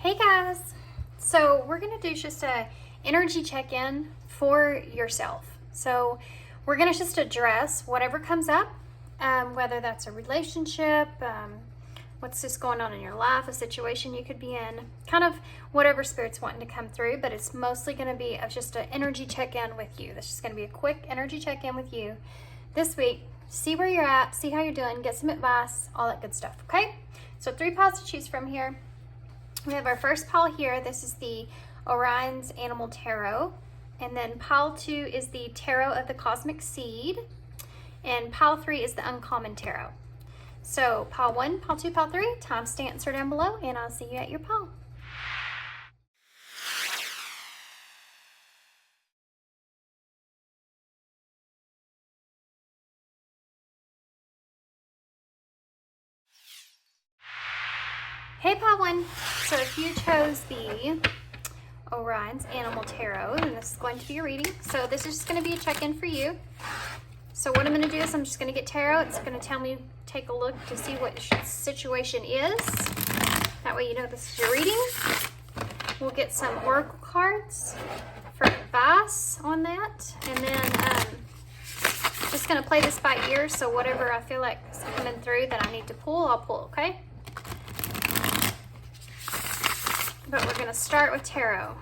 Hey guys, so we're going to do just a energy check-in for yourself. So we're going to just address whatever comes up, whether that's a relationship, what's just going on in your life, a situation you could be in, kind of whatever Spirit's wanting to come through, but it's mostly going to be just an energy check-in with you. This is going to be a quick energy check-in with you this week. See where you're at, see how you're doing, get some advice, all that good stuff, okay? So 3 piles to choose from here. We have our first pile here. This is the Orions Animal Tarot. And then pile 2 is the Tarot of the Cosmic Seed. And pile 3 is the Uncommon Tarot. So pile 1, pile 2, pile 3, timestamps are down below, and I'll see you at your pile. Hey pile 1, so if you chose the Orion's Animal Tarot, then this is going to be a reading. So this is just going to be a check-in for you. So what I'm going to do is I'm just going to get tarot. It's going to tell me, take a look to see what your situation is. That way you know this is your reading. We'll get some oracle cards for advice on that. And then just going to play this by ear. So whatever I feel like is coming through that I need to pull, I'll pull, okay? But we're going to start with tarot.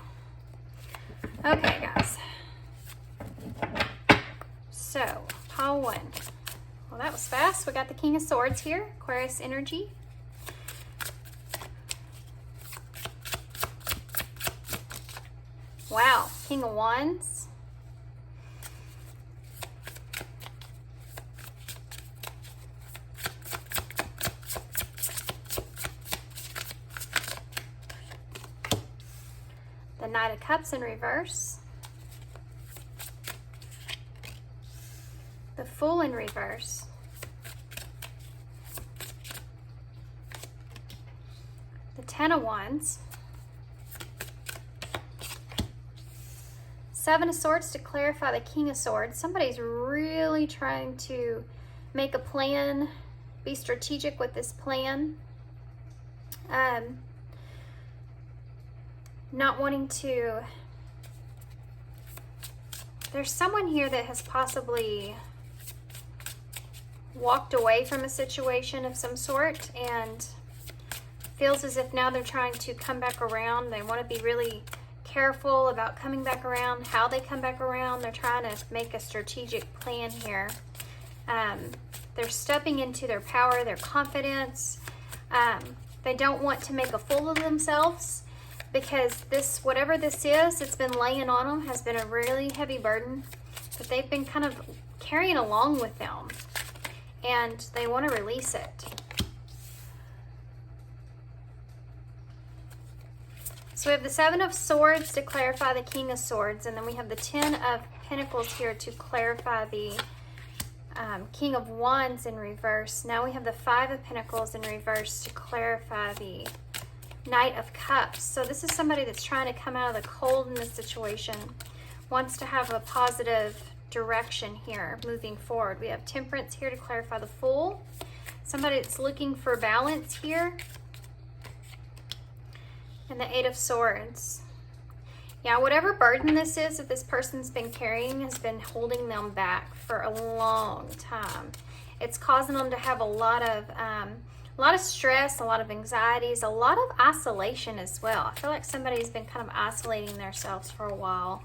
Okay, guys. So, pile 1. Well, that was fast. We got the King of Swords here, Aquarius energy. Wow, King of Wands. The Knight of Cups in reverse. The Fool in reverse. The Ten of Wands. 7 of Swords to clarify the King of Swords. Somebody's really trying to make a plan, be strategic with this plan. Not wanting to, there's someone here that has possibly walked away from a situation of some sort and feels as if now they're trying to come back around. They want to be really careful about coming back around, how they come back around. They're trying to make a strategic plan here. They're stepping into their power, their confidence. They don't want to make a fool of themselves, because this, whatever this is, it's been laying on them, has been a really heavy burden that they've been kind of carrying along with them, and they want to release it. So we have the 7 of Swords to clarify the King of Swords, and then we have the 10 of Pentacles here to clarify the King of Wands in reverse. Now we have the 5 of Pentacles in reverse to clarify the Knight of Cups. So this is somebody that's trying to come out of the cold in this situation, wants to have a positive direction here moving forward. We have Temperance here to clarify the Fool. Somebody that's looking for balance here. And the 8 of Swords. Yeah, whatever burden this is that this person's been carrying has been holding them back for a long time. It's causing them to have a lot of stress, a lot of anxieties, a lot of isolation as well. I feel like somebody's been kind of isolating themselves for a while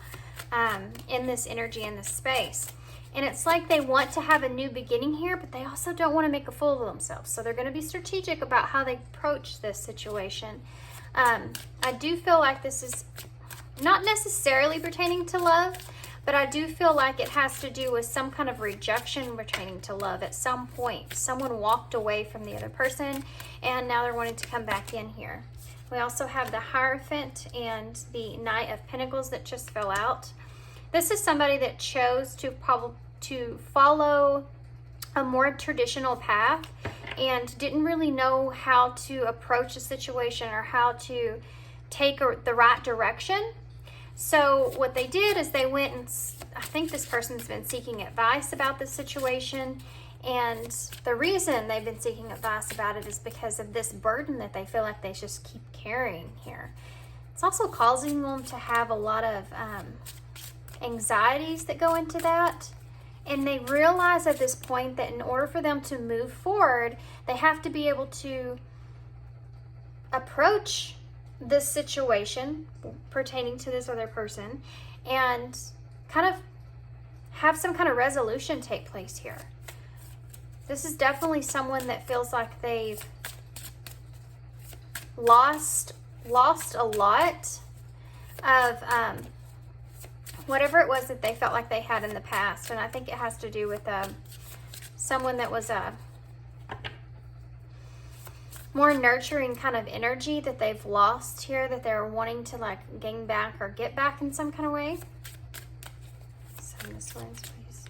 in this energy, in this space. And it's like they want to have a new beginning here, but they also don't want to make a fool of themselves. So they're going to be strategic about how they approach this situation. I do feel like this is not necessarily pertaining to love, but I do feel like it has to do with some kind of rejection pertaining to love. At some point, someone walked away from the other person, and now they're wanting to come back in here. We also have the Hierophant and the Knight of Pentacles that just fell out. This is somebody that chose to follow a more traditional path and didn't really know how to approach a situation or how to take the right direction. So what they did is they went and, I think this person's been seeking advice about this situation, And the reason they've been seeking advice about it is because of this burden that they feel like they just keep carrying here. It's also causing them to have a lot of anxieties that go into that. And they realize at this point that in order for them to move forward, they have to be able to approach this situation pertaining to this other person and kind of have some kind of resolution take place here. This is definitely someone that feels like they've lost a lot of whatever it was that they felt like they had in the past. And I think it has to do with someone that was a more nurturing kind of energy that they've lost here, that they're wanting to like gain back or get back in some kind of way. Send this one, please.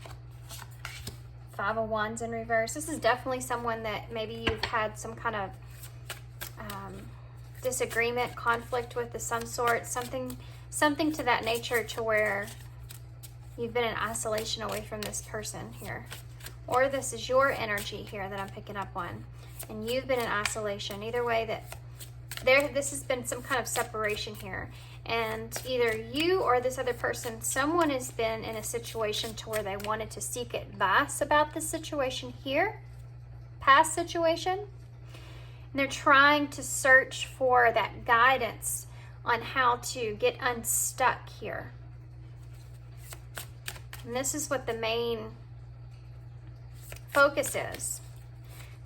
Five of Wands in reverse. This is definitely someone that maybe you've had some kind of disagreement, conflict with of some sort, something to that nature, to where you've been in isolation away from this person here. Or this is your energy here that I'm picking up on, and you've been in isolation. Either way, this has been some kind of separation here. And either you or this other person, someone has been in a situation to where they wanted to seek advice about the situation here, past situation. And they're trying to search for that guidance on how to get unstuck here. And this is what the main focus is.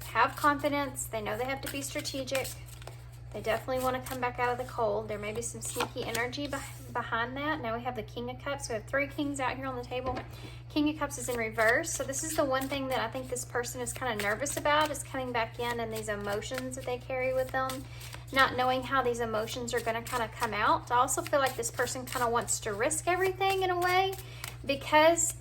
Have confidence. They know they have to be strategic. They definitely want to come back out of the cold. There may be some sneaky energy behind that. Now we have the King of Cups. We have three kings out here on the table. King of Cups is in reverse. So this is the one thing that I think this person is kind of nervous about, is coming back in and these emotions that they carry with them, not knowing how these emotions are going to kind of come out. I also feel like this person kind of wants to risk everything in a way, because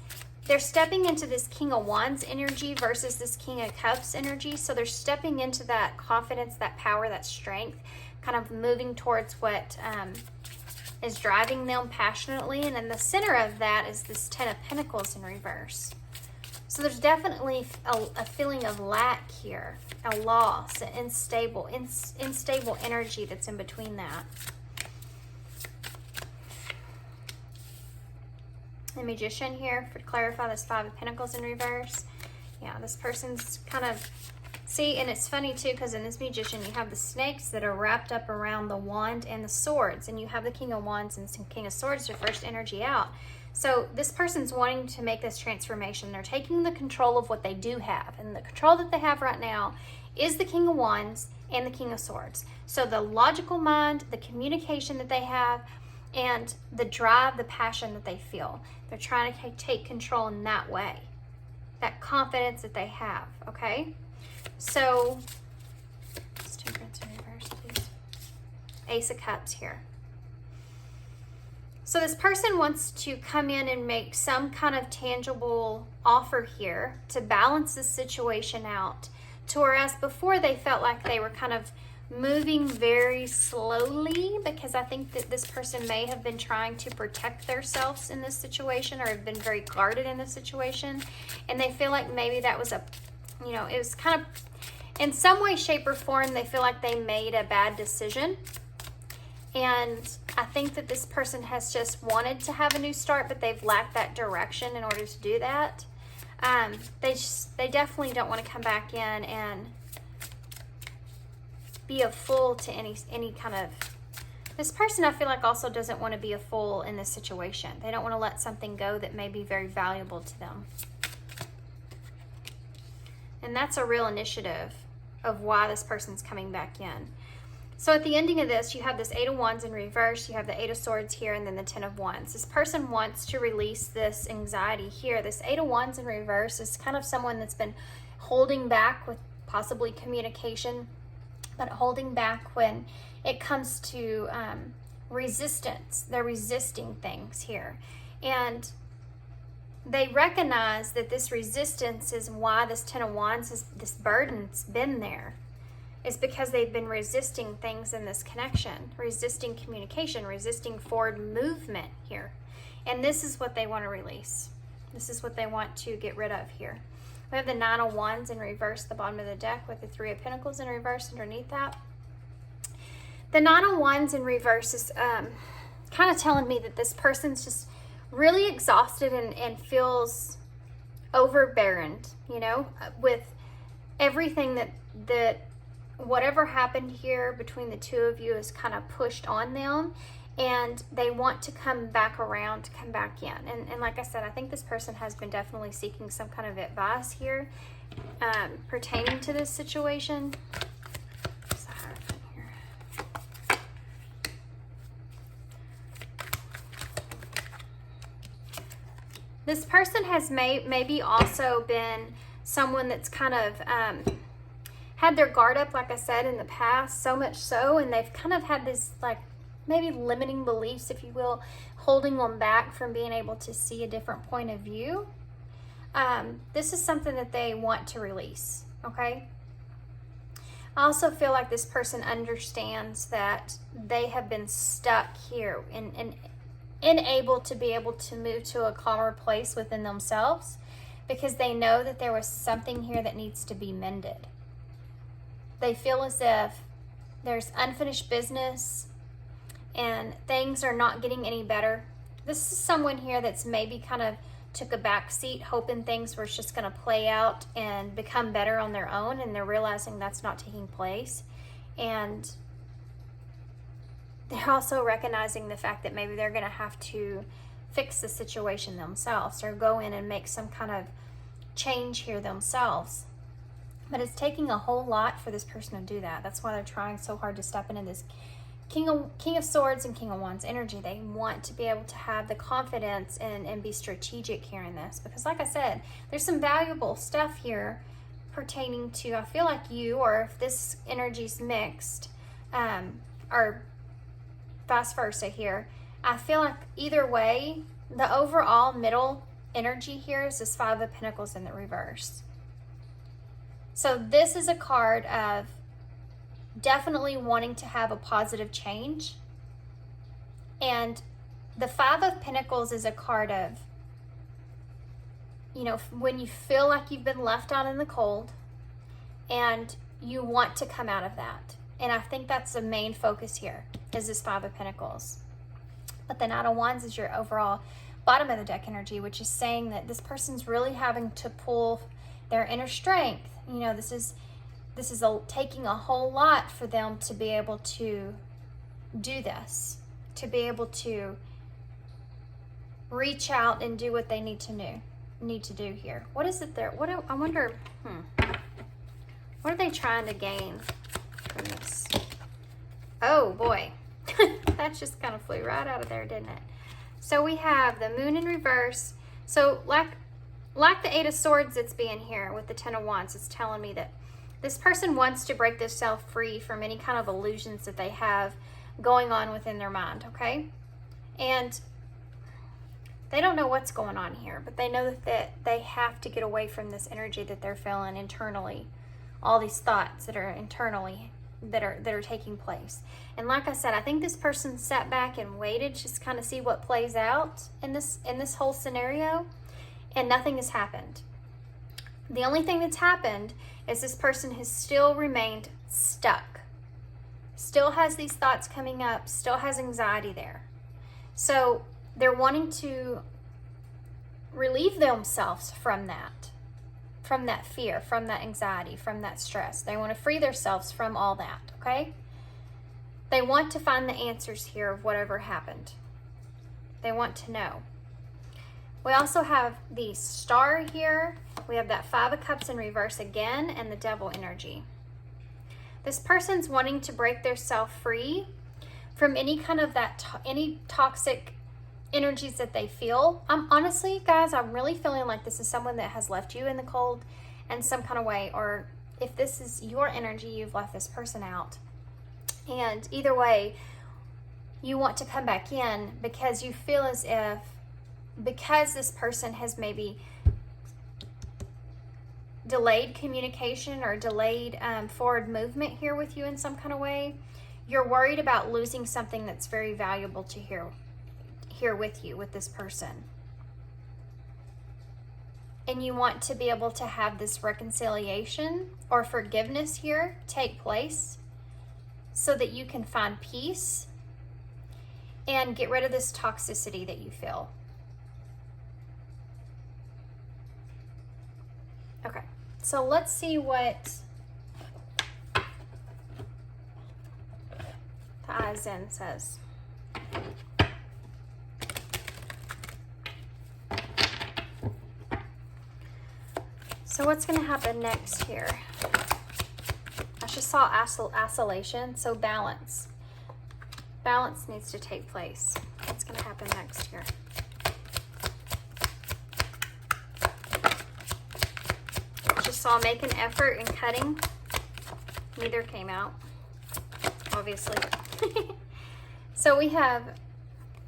they're stepping into this King of Wands energy versus this King of Cups energy. So they're stepping into that confidence, that power, that strength, kind of moving towards what is driving them passionately. And in the center of that is this Ten of Pentacles in reverse. So there's definitely a feeling of lack here, a loss, an unstable energy that's in between that. The Magician here, to clarify this Five of Pentacles in reverse. Yeah, this person's kind of, see, and it's funny too, because in this Magician you have the snakes that are wrapped up around the wand and the swords, and you have the King of Wands and some King of Swords, your first energy out. So this person's wanting to make this transformation. They're taking the control of what they do have, and the control that they have right now is the King of Wands and the King of Swords. So the logical mind, the communication that they have, and the drive, the passion that they feel. They're trying to take control in that way. That confidence that they have, okay? So, let's Temperance in reverse, please. Ace of Cups here. So this person wants to come in and make some kind of tangible offer here to balance the situation out. To whereas before they felt like they were kind of moving very slowly, because I think that this person may have been trying to protect themselves in this situation, or have been very guarded in this situation, and they feel like maybe that was it was kind of, in some way, shape, or form, they feel like they made a bad decision. And I think that this person has just wanted to have a new start, but they've lacked that direction in order to do that. They definitely don't want to come back in and be a fool to any kind of, this person I feel like also doesn't want to be a fool in this situation. They don't want to let something go that may be very valuable to them. And that's a real initiative of why this person's coming back in. So at the ending of this, you have this Eight of Wands in reverse, you have the Eight of Swords here, and then the Ten of Wands. This person wants to release this anxiety here. This Eight of Wands in reverse is kind of someone that's been holding back with possibly communication, but holding back when it comes to resistance. They're resisting things here. And they recognize that this resistance is why this Ten of Wands, this burden's been there. Is because they've been resisting things in this connection, resisting communication, resisting forward movement here. And this is what they want to release. This is what they want to get rid of here. We have the Nine of Wands in reverse, the bottom of the deck, with the Three of Pentacles in reverse underneath that. The Nine of Wands in reverse is kind of telling me that this person's just really exhausted and feels overburdened, you know, with everything that whatever happened here between the two of you is kind of pushed on them, and they want to come back around, to come back in. And like I said, I think this person has been definitely seeking some kind of advice here pertaining to this situation. What's the Hierophant here? This person has maybe also been someone that's kind of had their guard up, like I said, in the past, so much so, and they've kind of had this, like, maybe limiting beliefs, if you will, holding them back from being able to see a different point of view. This is something that they want to release, okay? I also feel like this person understands that they have been stuck here and unable to be able to move to a calmer place within themselves, because they know that there was something here that needs to be mended. They feel as if there's unfinished business and things are not getting any better. This is someone here that's maybe kind of took a back seat, hoping things were just going to play out and become better on their own, and they're realizing that's not taking place. And they're also recognizing the fact that maybe they're going to have to fix the situation themselves, or go in and make some kind of change here themselves. But it's taking a whole lot for this person to do that. That's why they're trying so hard to step into this King of Swords and King of Wands energy. They want to be able to have the confidence and be strategic here in this. Because like I said, there's some valuable stuff here pertaining to, I feel like you, or if this energy's mixed, or vice versa here, I feel like either way, the overall middle energy here is this Five of Pentacles in the reverse. So this is a card of definitely wanting to have a positive change. And the Five of Pentacles is a card of, you know, when you feel like you've been left out in the cold and you want to come out of that. And I think that's the main focus here, is this Five of Pentacles. But the Knight of Wands is your overall bottom of the deck energy, which is saying that this person's really having to pull their inner strength. You know, this is taking a whole lot for them to be able to do this, to be able to reach out and do what they need to do here. What is it there? I wonder, what are they trying to gain from this? Oh boy, that just kind of flew right out of there, didn't it? So we have the Moon in reverse. So like the Eight of Swords that's being here with the Ten of Wands, it's telling me that this person wants to break themselves free from any kind of illusions that they have going on within their mind, okay? And they don't know what's going on here, but they know that they have to get away from this energy that they're feeling internally, all these thoughts that are internally that are taking place. And like I said, I think this person sat back and waited just kind of see what plays out in this whole scenario, and nothing has happened. The only thing that's happened is this person has still remained stuck, still has these thoughts coming up, still has anxiety there. So they're wanting to relieve themselves from that fear, from that anxiety, from that stress. They want to free themselves from all that, okay? They want to find the answers here of whatever happened. They want to know. We also have the Star here. We have that Five of Cups in reverse again, and the Devil energy. This person's wanting to break their self free from any kind of any toxic energies that they feel. Honestly, guys, I'm really feeling like this is someone that has left you in the cold in some kind of way, or if this is your energy, you've left this person out. And either way, you want to come back in because you feel as if, because this person has maybe delayed communication or delayed forward movement here with you in some kind of way, you're worried about losing something that's very valuable to here with you, with this person. and you want to be able to have this reconciliation or forgiveness here take place so that you can find peace and get rid of this toxicity that you feel. Okay, so let's see what the I Zen says. So what's going to happen next here? I just saw oscillation, so balance. Balance needs to take place. What's going to happen next here? Just saw make an effort in cutting. Neither came out, obviously. So we have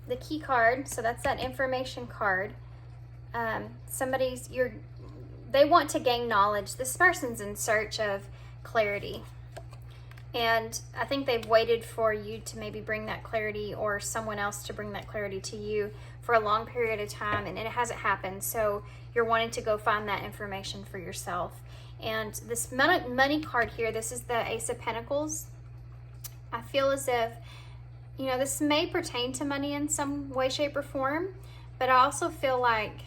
the key card. So that's that information card. They want to gain knowledge. This person's in search of clarity. And I think they've waited for you to maybe bring that clarity, or someone else to bring that clarity to you for a long period of time, and it hasn't happened. So you're wanting to go find that information for yourself. And this money card here, this is the Ace of Pentacles. I feel as if, you know, this may pertain to money in some way, shape, or form, but I also feel like,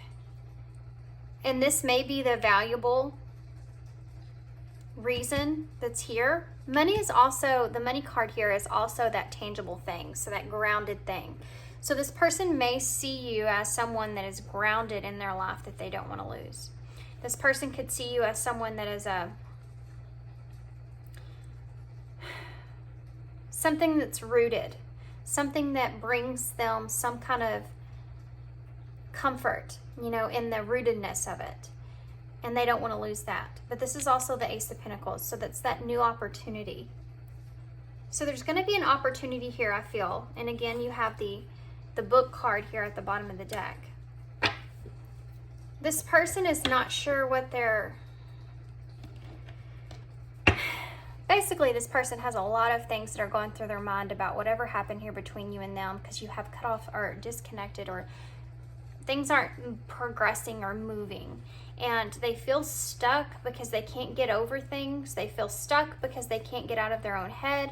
and this may be the valuable reason that's here. Money is also, the money card here is also that tangible thing, so that grounded thing. So this person may see you as someone that is grounded in their life that they don't want to lose. This person could see you as someone that is something that's rooted, something that brings them some kind of comfort, you know, in the rootedness of it. And they don't want to lose that. But this is also the Ace of Pentacles, so that's that new opportunity. So there's going to be an opportunity here, I feel. And again, you have the book card here at the bottom of the deck. This person is not sure what they're... Basically, this person has a lot of things that are going through their mind about whatever happened here between you and them, because you have cut off or disconnected, or things aren't progressing or moving. And they feel stuck because they can't get over things. They feel stuck because they can't get out of their own head.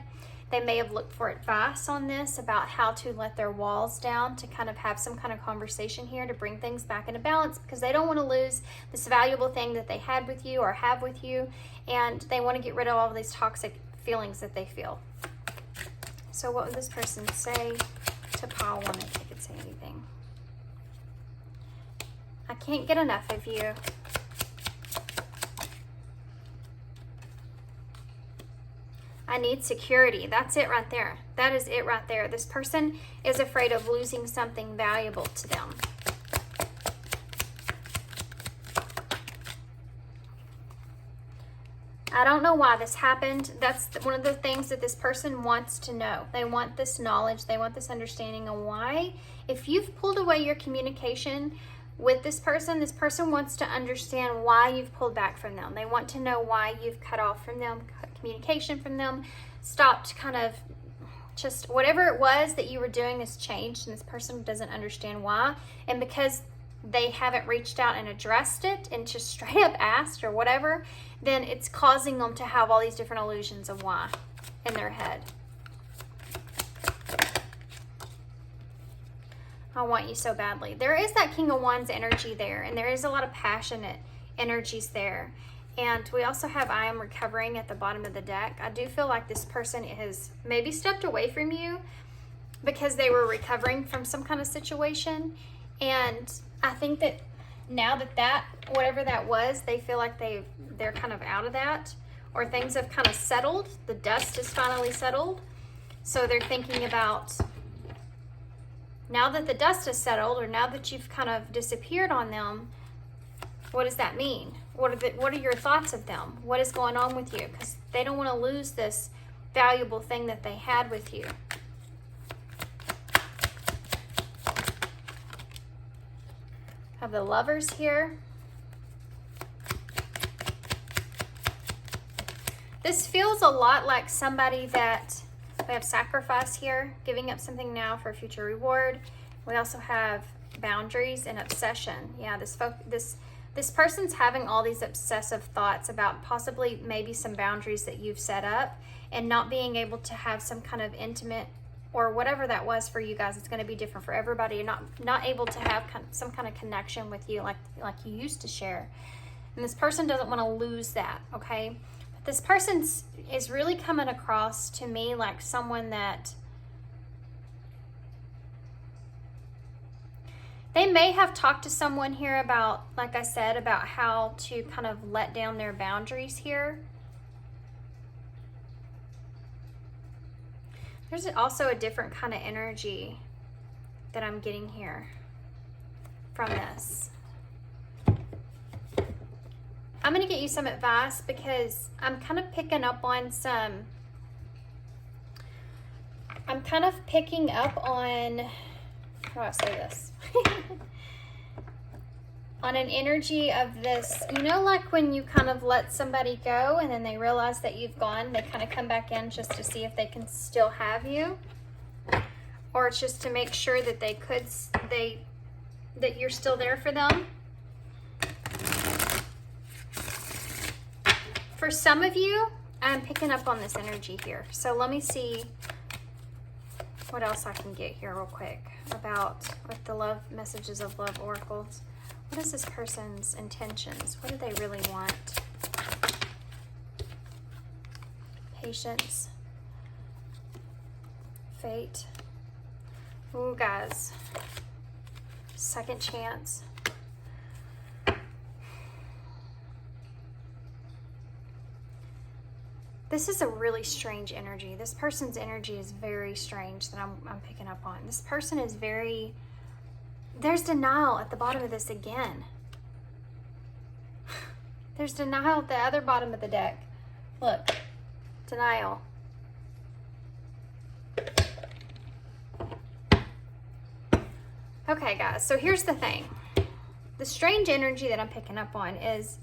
They may have looked for advice on this about how to let their walls down, to kind of have some kind of conversation here to bring things back into balance, because they don't want to lose this valuable thing that they had with you or have with you. And they want to get rid of all of these toxic feelings that they feel. So what would this person say to pile one if they could say anything? I can't get enough of you. I need security. That's it right there. That is it right there. This person is afraid of losing something valuable to them. I don't know why this happened. That's one of the things that this person wants to know. They want this knowledge. They want this understanding of why. If you've pulled away your communication with this person wants to understand why you've pulled back from them. They want to know why you've cut off from them, cut communication from them, stopped, kind of just whatever it was that you were doing has changed, and this person doesn't understand why. And because they haven't reached out and addressed it and just straight up asked or whatever, then it's causing them to have all these different illusions of why in their head. I want you so badly. There is that King of Wands energy there, and there is a lot of passionate energies there. And we also have I am recovering at the bottom of the deck. I do feel like this person has maybe stepped away from you because they were recovering from some kind of situation. And I think that now that whatever that was, they feel like they're kind of out of that, or things have kind of settled. The dust is finally settled. So they're thinking about, now that the dust has settled, or now that you've kind of disappeared on them, what does that mean? What are your thoughts of them? What is going on with you? Because they don't want to lose this valuable thing that they had with you. Have the Lovers here. This feels a lot like somebody that, we have sacrifice here, giving up something now for a future reward. We also have boundaries and obsession. Yeah, this This person's having all these obsessive thoughts about possibly maybe some boundaries that you've set up and not being able to have some kind of intimate or whatever that was for you guys. It's going to be different for everybody, and not able to have some kind of connection with you like you used to share. And this person doesn't want to lose that, okay? But this person is really coming across to me like someone that they may have talked to someone here about, like I said, about how to kind of let down their boundaries here. There's also a different kind of energy that I'm getting here from this. I'm going to get you some advice because I'm kind of picking up on I'm kind of picking up on, how do I say this? On an energy of this, you know, like when you kind of let somebody go and then they realize that you've gone, they kind of come back in just to see if they can still have you, or it's just to make sure that that you're still there for them. For some of you, I'm picking up on this energy here. So let me see what else I can get here real quick about with the love messages of love oracles. What is this person's intentions? What do they really want? Patience. Fate. Ooh, guys. Second chance. This is a really strange energy. This person's energy is very strange that I'm picking up on. This person is very... There's denial at the bottom of this again. There's denial at the other bottom of the deck. Look. Denial. Okay, guys. So here's the thing. The strange energy that I'm picking up on is...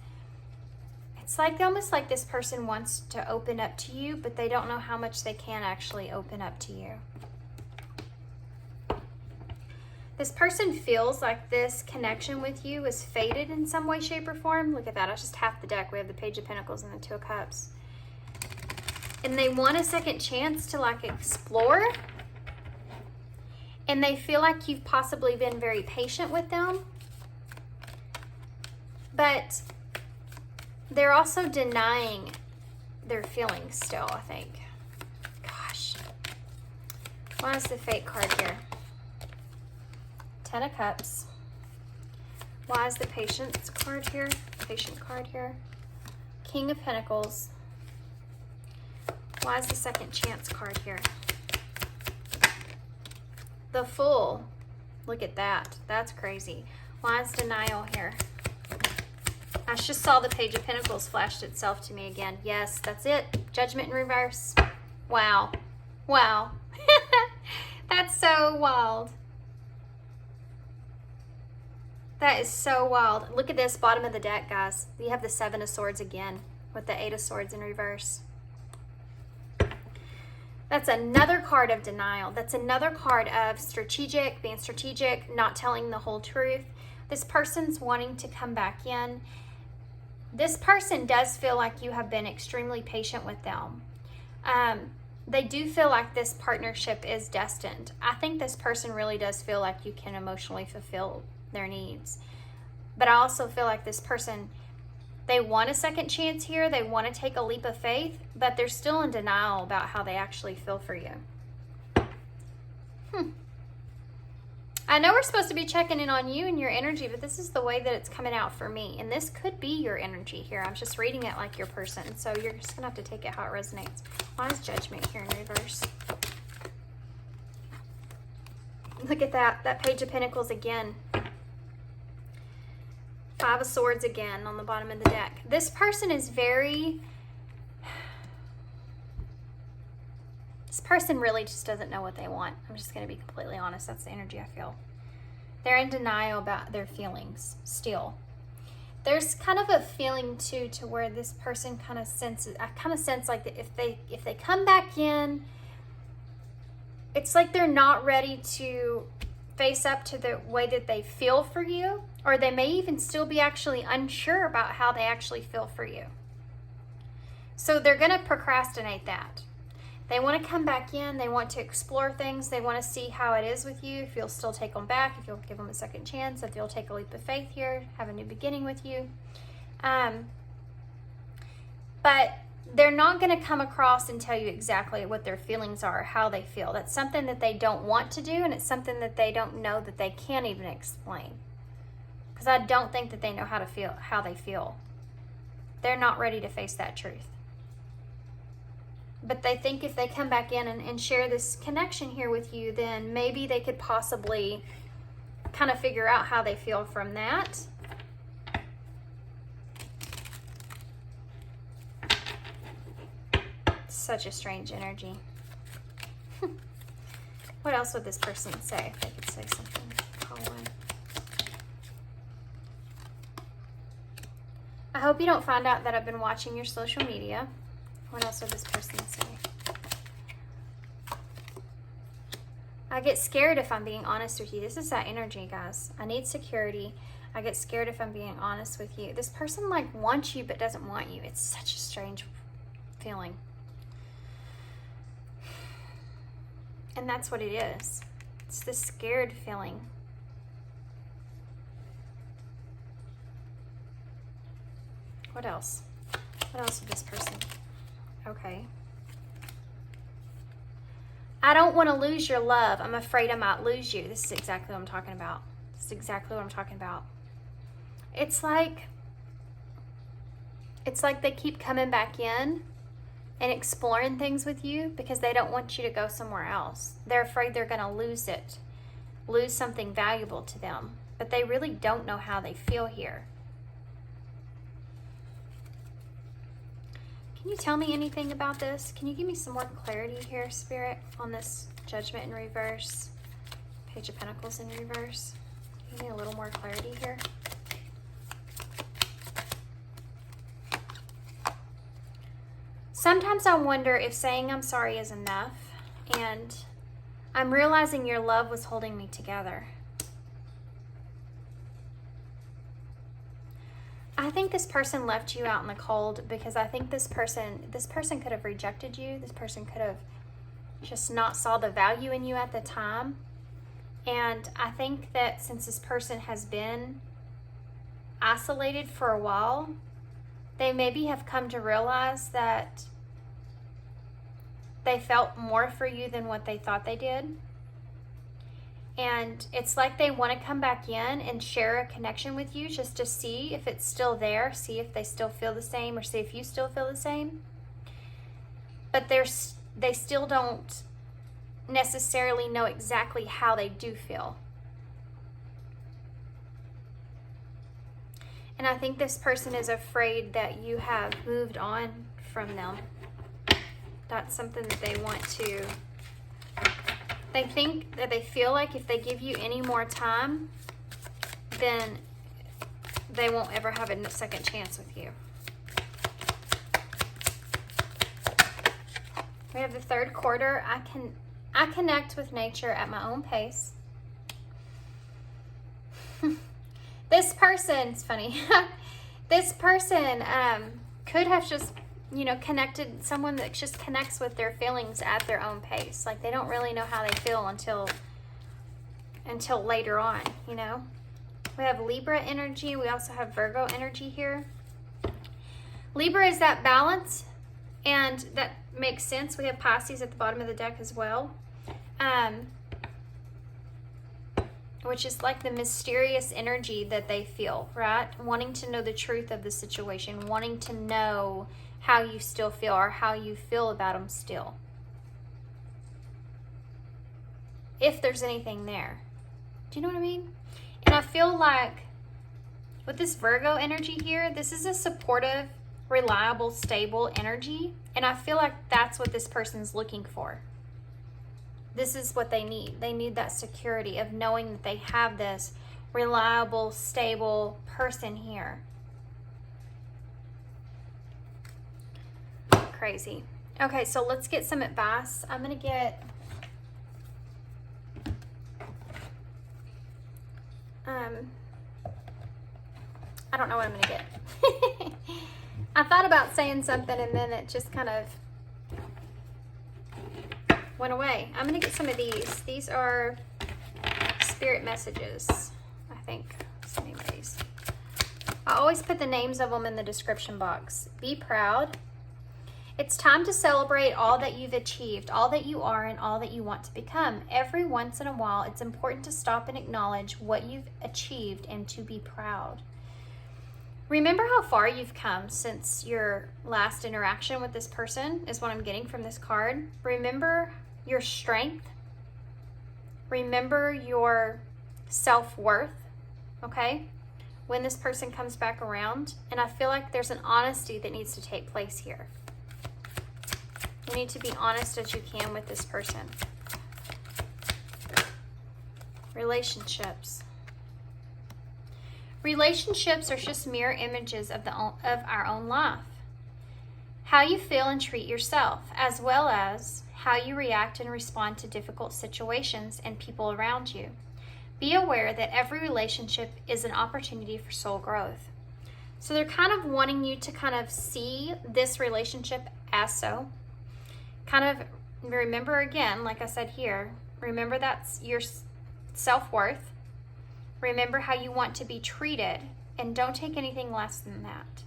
It's like almost like this person wants to open up to you, but they don't know how much they can actually open up to you. This person feels like this connection with you is fated in some way, shape, or form. Look at that. That's just half the deck. We have the Page of Pentacles and the Two of Cups. And they want a second chance to like explore. And they feel like you've possibly been very patient with them. But they're also denying their feelings still, I think. Gosh. Why is the Fate card here? Ten of Cups. Why is the Patience card here? Patient card here. King of Pentacles. Why is the Second Chance card here? The Fool. Look at that. That's crazy. Why is denial here? I just saw the Page of Pentacles flashed itself to me again. Yes, that's it. Judgment in reverse. Wow. Wow. That's so wild. That is so wild. Look at this bottom of the deck, guys. You have the Seven of Swords again with the Eight of Swords in reverse. That's another card of denial. That's another card of being strategic, not telling the whole truth. This person's wanting to come back in. This person does feel like you have been extremely patient with them. They do feel like this partnership is destined. I think this person really does feel like you can emotionally fulfill their needs. But I also feel like this person, they want a second chance here. They want to take a leap of faith, but they're still in denial about how they actually feel for you. I know we're supposed to be checking in on you and your energy, but this is the way that it's coming out for me. And this could be your energy here. I'm just reading it like your person. So you're just going to have to take it how it resonates. Why is Judgment here in reverse? Look at that. That Page of Pentacles again. Five of Swords again on the bottom of the deck. This person is very... This person really just doesn't know what they want. I'm just going to be completely honest. That's the energy I feel. They're in denial about their feelings still. There's kind of a feeling too to where this person kind of senses, I kind of sense like that if they come back in, it's like they're not ready to face up to the way that they feel for you, Or they may even still be actually unsure about how they actually feel for you. So they're going to procrastinate that. They want to come back in. They want to explore things. They want to see how it is with you. If you'll still take them back, if you'll give them a second chance, if you'll take a leap of faith here, have a new beginning with you. But they're not going to come across and tell you exactly what their feelings are, how they feel. That's something that they don't want to do, and it's something that they don't know that they can't even explain. Because I don't think that they know how they feel. They're not ready to face that truth. But they think if they come back in and share this connection here with you, then maybe they could possibly kind of figure out how they feel from that. Such a strange energy. What else would this person say if they could say something? Call one. I hope you don't find out that I've been watching your social media. What else would this person say? I get scared if I'm being honest with you. This is that energy, guys. I need security. I get scared if I'm being honest with you. This person like wants you but doesn't want you. It's such a strange feeling. And that's what it is. It's this scared feeling. What else? What else would this person? Okay. I don't want to lose your love. I'm afraid I might lose you. This is exactly what I'm talking about. This is exactly what I'm talking about. It's like they keep coming back in and exploring things with you because they don't want you to go somewhere else. They're afraid they're going to lose it, lose something valuable to them. But they really don't know how they feel here. Can you tell me anything about this? Can you give me some more clarity here, Spirit, on this Judgment in reverse, Page of Pentacles in reverse? Give me a little more clarity here. Sometimes I wonder if saying I'm sorry is enough, and I'm realizing your love was holding me together. I think this person left you out in the cold because I think this person could have rejected you. This person could have just not saw the value in you at the time. And I think that since this person has been isolated for a while, they maybe have come to realize that they felt more for you than what they thought they did. And it's like they want to come back in and share a connection with you just to see if it's still there, see if they still feel the same, or see if you still feel the same. But they still don't necessarily know exactly how they do feel. And I think this person is afraid that you have moved on from them. That's something that they want to... They think that they feel like if they give you any more time, then they won't ever have a second chance with you. We have the third quarter. I connect with nature at my own pace. This person, it's funny. This person could have just, connected, someone that just connects with their feelings at their own pace. Like they don't really know how they feel until later on, We have Libra energy. We also have Virgo energy here. Libra is that balance, and that makes sense. We have Pisces at the bottom of the deck as well, which is like the mysterious energy that they feel, right? Wanting to know the truth of the situation, wanting to know how you still feel or how you feel about them still. If there's anything there. Do you know what I mean? And I feel like with this Virgo energy here, this is a supportive, reliable, stable energy. And I feel like that's what this person's looking for. This is what they need. They need that security of knowing that they have this reliable, stable person here. Crazy. Okay, so let's get some advice. I'm going to get I don't know what I'm going to get. I thought about saying something and then it just kind of went away. I'm going to get some of these. These are spirit messages, I think. Some of these. I always put the names of them in the description box. Be proud. It's time to celebrate all that you've achieved, all that you are, and all that you want to become. Every once in a while, it's important to stop and acknowledge what you've achieved and to be proud. Remember how far you've come since your last interaction with this person, is what I'm getting from this card. Remember your strength. Remember your self-worth, okay? When this person comes back around. And I feel like there's an honesty that needs to take place here. You need to be honest as you can with this person. Relationships. Relationships are just mirror images of our own life. How you feel and treat yourself, as well as how you react and respond to difficult situations and people around you. Be aware that every relationship is an opportunity for soul growth. So they're kind of wanting you to kind of see this relationship as so. Kind of remember again, like I said here, remember that's your self-worth. Remember how you want to be treated, and don't take anything less than that.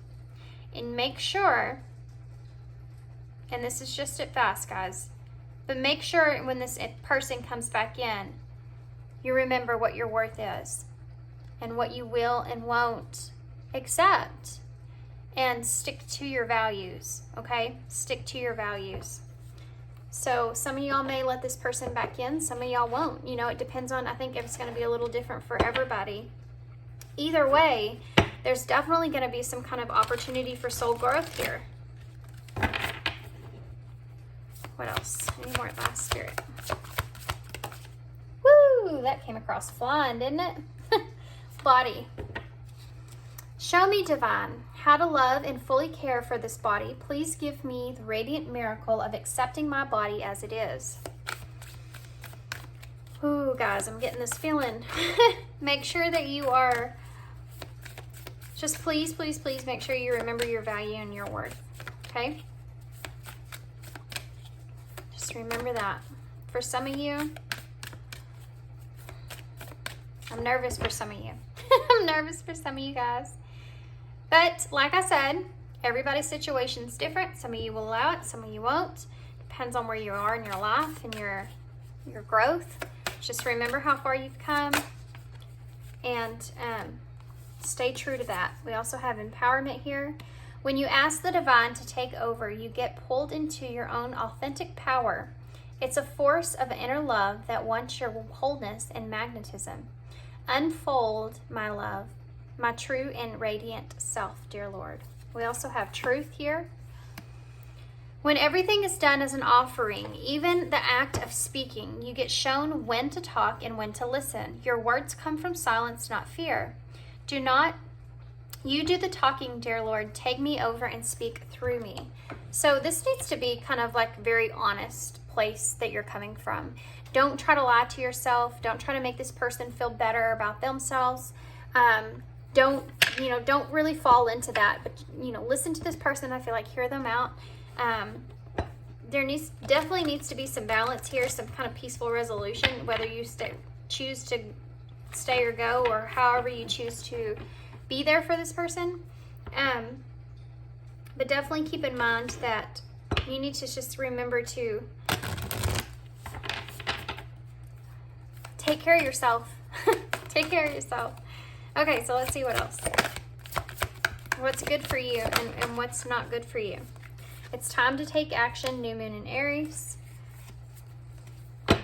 And make sure, and this is just at fast, guys, but make sure when this person comes back in, you remember what your worth is and what you will and won't accept, and stick to your values, okay? Stick to your values. So some of y'all may let this person back in, some of y'all won't. You know, it depends on, I think it's going to be a little different for everybody. Either way, there's definitely going to be some kind of opportunity for soul growth here. What else? Any more advice, Spirit? Woo! That came across flying, didn't it? Body. Show me, Divine, how to love and fully care for this body. Please give me the radiant miracle of accepting my body as it is. Ooh, guys, I'm getting this feeling. Make sure that you are, just please, please, please make sure you remember your value and your worth, okay? Just remember that. For some of you, I'm nervous for some of you. I'm nervous for some of you guys. But like I said, everybody's situation is different. Some of you will allow it, some of you won't. Depends on where you are in your life and your growth. Just remember how far you've come and stay true to that. We also have empowerment here. When you ask the divine to take over, you get pulled into your own authentic power. It's a force of inner love that wants your wholeness and magnetism. Unfold, my love, my true and radiant self, dear Lord. We also have truth here. When everything is done as an offering, even the act of speaking, you get shown when to talk and when to listen. Your words come from silence, not fear. You do the talking, dear Lord. Take me over and speak through me. So this needs to be kind of like very honest place that you're coming from. Don't try to lie to yourself. Don't try to make this person feel better about themselves. Don't really fall into that, but listen to this person. I feel like hear them out. There definitely needs to be some balance here, some kind of peaceful resolution, whether you choose to stay or go, or however you choose to be there for this person. But definitely keep in mind that you need to just remember to take care of yourself. Take care of yourself. Okay, so let's see what else. What's good for you and what's not good for you. It's time to take action, new moon in Aries. I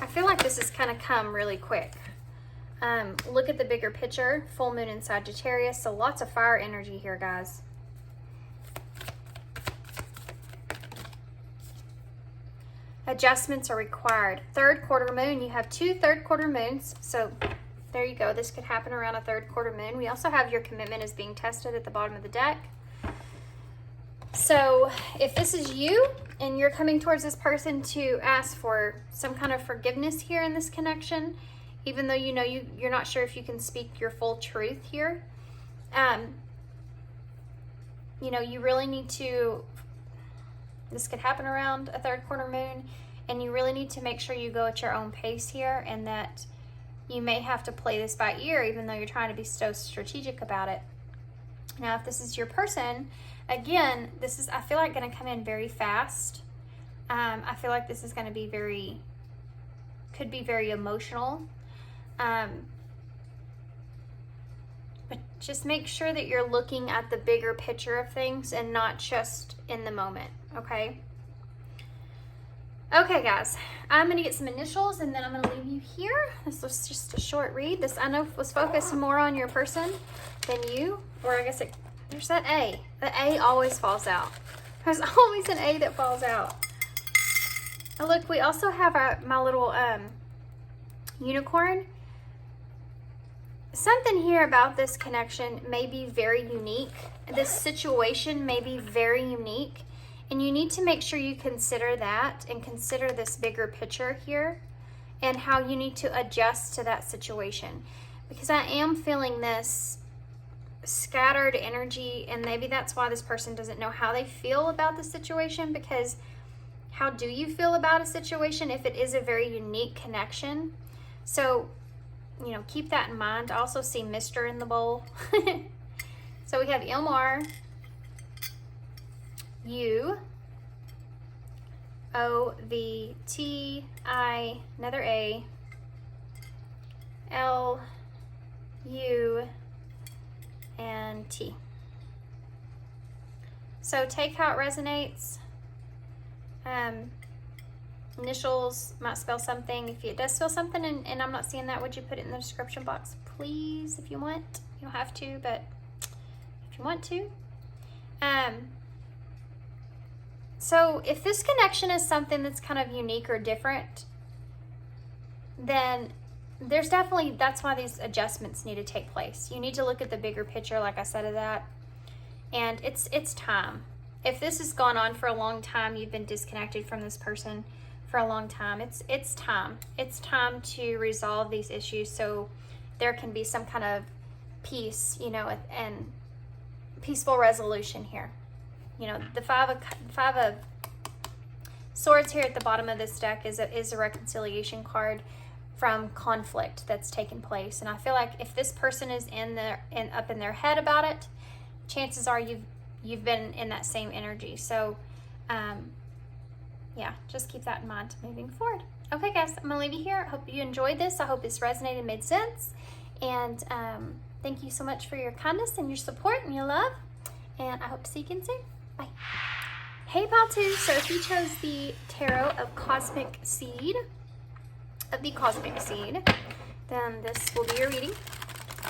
feel like this has kind of come really quick. Look at the bigger picture. Full moon in Sagittarius, so lots of fire energy here, guys. Adjustments are required. Third quarter moon. You have 2 third quarter moons, so there you go. This could happen around a third quarter moon. We also have your commitment is being tested at the bottom of the deck. So if this is you and you're coming towards this person to ask for some kind of forgiveness here in this connection, even though you know you're not sure if you can speak your full truth here. You know, you really need to, this could happen around a third quarter moon, and you really need to make sure you go at your own pace here, and that you may have to play this by ear, even though you're trying to be so strategic about it. Now, if this is your person, again, this is, I feel like, going to come in very fast. I feel like this is going to be could be very emotional. But just make sure that you're looking at the bigger picture of things and not just in the moment, okay? Okay, guys, I'm going to get some initials and then I'm going to leave you here. This was just a short read. This, I know, was focused more on your person than you, or I guess there's that A. The A always falls out. There's always an A that falls out. Oh, look, we also have my little unicorn. Something here about this connection may be very unique. This situation may be very unique, and you need to make sure you consider that and consider this bigger picture here and how you need to adjust to that situation. Because I am feeling this scattered energy, and maybe that's why this person doesn't know how they feel about the situation, because how do you feel about a situation if it is a very unique connection? So, you know, keep that in mind. I also see Mr. in the bowl. So we have MR, U, O, V, T, I, another A, L, U, and T. So take how it resonates. Initials might spell something. If it does spell something and I'm not seeing that, would you put it in the description box, please, if you want? You don't have to, but if you want to. So if this connection is something that's kind of unique or different, then there's definitely, that's why these adjustments need to take place. You need to look at the bigger picture, like I said, of that. And it's time. If this has gone on for a long time, you've been disconnected from this person for a long time, it's time. It's time to resolve these issues so there can be some kind of peace, you know, and peaceful resolution here. You know, the five of Swords here at the bottom of this deck is a reconciliation card from conflict that's taken place. And I feel like if this person is up in their head about it, chances are you've been in that same energy. So yeah, just keep that in mind moving forward. Okay, guys, I'm gonna leave you here. I hope you enjoyed this. I hope this resonated and made sense. And thank you so much for your kindness and your support and your love. And I hope to see you again soon. Bye. Hey, Pile 2. So if you chose the Tarot of Cosmic Seed, then this will be your reading.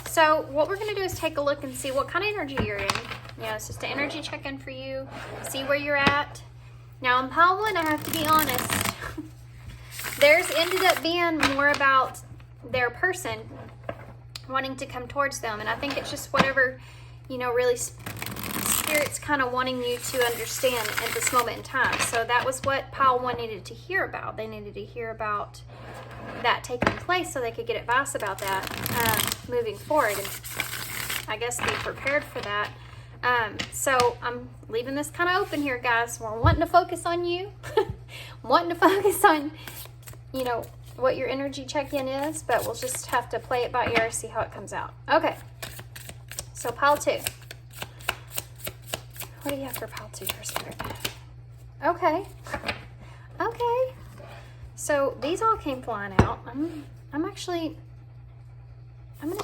So what we're gonna do is take a look and see what kind of energy you're in. You know, it's just an energy check-in for you, see where you're at. Now in Pile 1, I have to be honest, theirs ended up being more about their person wanting to come towards them. And I think it's just whatever, you know, really Spirit's kind of wanting you to understand at this moment in time. So that was what Pile 1 needed to hear about. They needed to hear about that taking place so they could get advice about that moving forward. And I guess be prepared for that. So I'm leaving this kind of open here, guys. We're wanting to focus on you, wanting to focus on, you know, what your energy check-in is, but we'll just have to play it by ear, see how it comes out. Okay, so Pile 2. What do you have for Pile 2 for Spirit? Okay, okay. So these all came flying out. I'm going to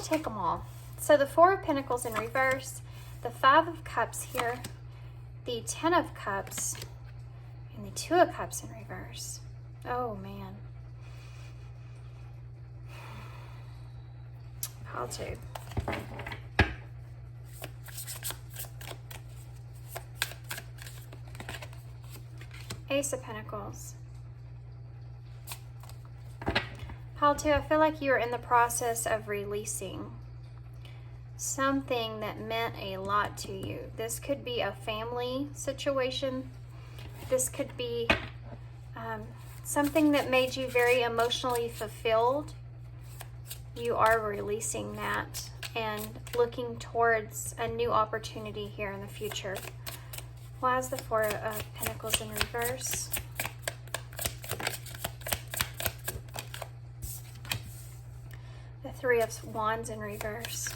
take them all. So the Four of Pentacles in reverse, the Five of Cups here, the Ten of Cups, and the Two of Cups in reverse. Oh, man. Pile 2. Ace of Pentacles. Pile 2, I feel like you're in the process of releasing something that meant a lot to you. This could be a family situation. This could be something that made you very emotionally fulfilled. you are releasing that and looking towards a new opportunity here in the future. Why is the Four of Pentacles in reverse? The Three of Wands in reverse.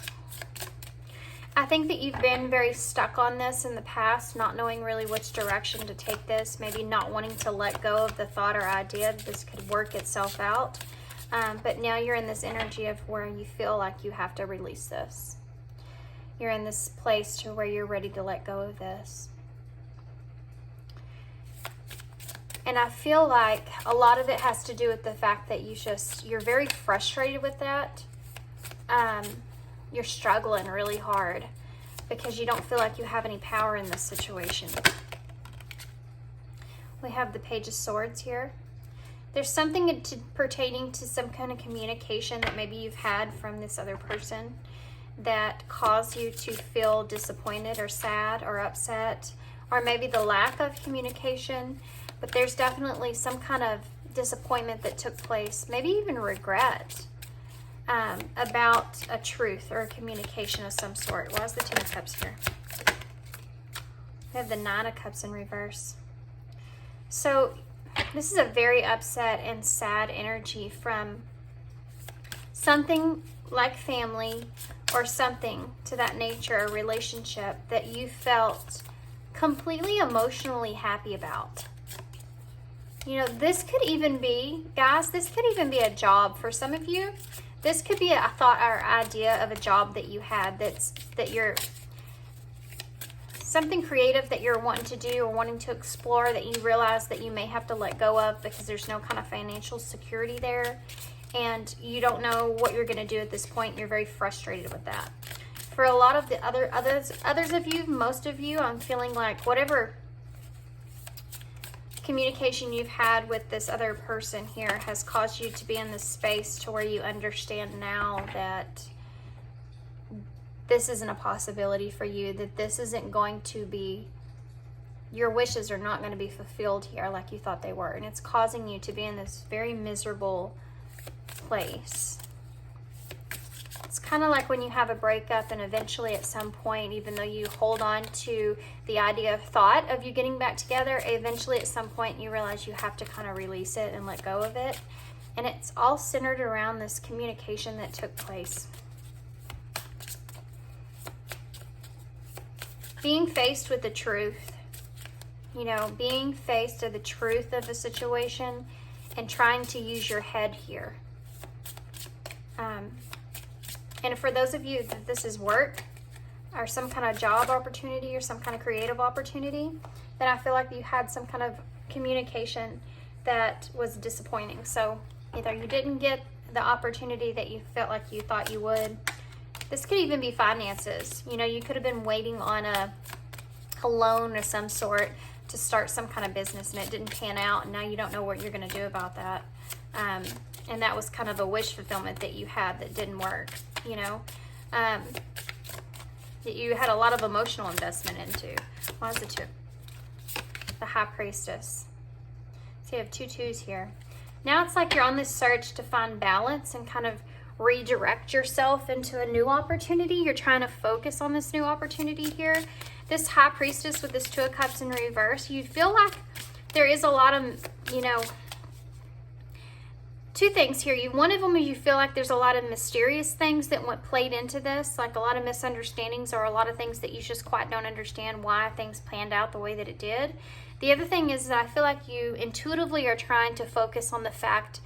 I think that you've been very stuck on this in the past, not knowing really which direction to take this, maybe not wanting to let go of the thought or idea that this could work itself out. But now you're in this energy of where you feel like you have to release this. You're in this place to where you're ready to let go of this. And I feel like a lot of it has to do with the fact that you're very frustrated with that. You're struggling really hard because you don't feel like you have any power in this situation. We have the Page of Swords here. There's something pertaining to some kind of communication that maybe you've had from this other person that caused you to feel disappointed or sad or upset, or maybe the lack of communication. But there's definitely some kind of disappointment that took place, maybe even regret, about a truth or a communication of some sort. Why is the Ten of Cups here? We have the Nine of Cups in reverse. So this is a very upset and sad energy from something like family or something to that nature, a relationship that you felt completely emotionally happy about. You know, this could even be, guys, this could even be a job for some of you. This could be a thought or idea of a job that you had that you're, something creative that you're wanting to do or wanting to explore that you realize that you may have to let go of because there's no kind of financial security there. And you don't know what you're going to do at this point. You're very frustrated with that. For a lot of the others of you, most of you, I'm feeling like whatever communication you've had with this other person here has caused you to be in this space to where you understand now that this isn't a possibility for you, that this isn't going to be, your wishes are not going to be fulfilled here like you thought they were. And it's causing you to be in this very miserable place. It's kind of like when you have a breakup and eventually at some point, even though you hold on to the idea of thought of you getting back together, eventually at some point you realize you have to kind of release it and let go of it. And it's all centered around this communication that took place. Being faced with the truth, you know, being faced with the truth of the situation and trying to use your head here. And for those of you that this is work or some kind of job opportunity or some kind of creative opportunity, then I feel like you had some kind of communication that was disappointing. So either you didn't get the opportunity that you felt like you thought you would. This could even be finances. You know, you could have been waiting on a loan of some sort to start some kind of business and it didn't pan out, and now you don't know what you're going to do about that. And that was kind of a wish fulfillment that you had that didn't work, you know, that you had a lot of emotional investment into. Why is it two? The High Priestess. So you have 2 2s here. Now it's like you're on this search to find balance and kind of redirect yourself into a new opportunity. You're trying to focus on this new opportunity here. This High Priestess with this 2 of Cups in reverse, you feel like there is a lot of, you know, 2 things here. One of them is you feel like there's a lot of mysterious things that went played into this, like a lot of misunderstandings or a lot of things that you just quite don't understand why things planned out the way that it did. The other thing is that I feel like you intuitively are trying to focus on the fact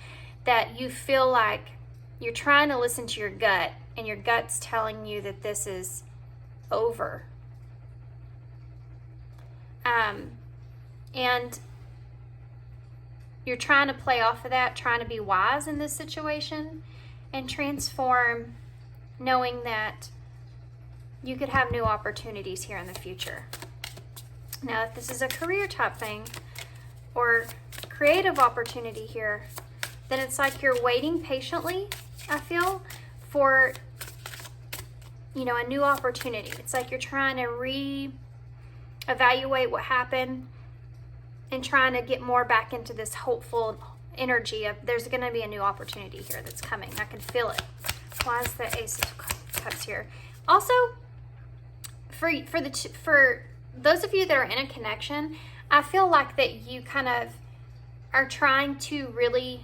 that you feel like you're trying to listen to your gut, and your gut's telling you that this is over. And you're trying to play off of that, trying to be wise in this situation and transform, knowing that you could have new opportunities here in the future. Now, if this is a career type thing or creative opportunity here, then it's like you're waiting patiently, I feel, for, you know, a new opportunity. It's like you're trying to reevaluate what happened and trying to get more back into this hopeful energy of there's going to be a new opportunity here that's coming. I can feel it. Why is the Ace of Cups here? Also, for those of you that are in a connection, I feel like that you kind of are trying to really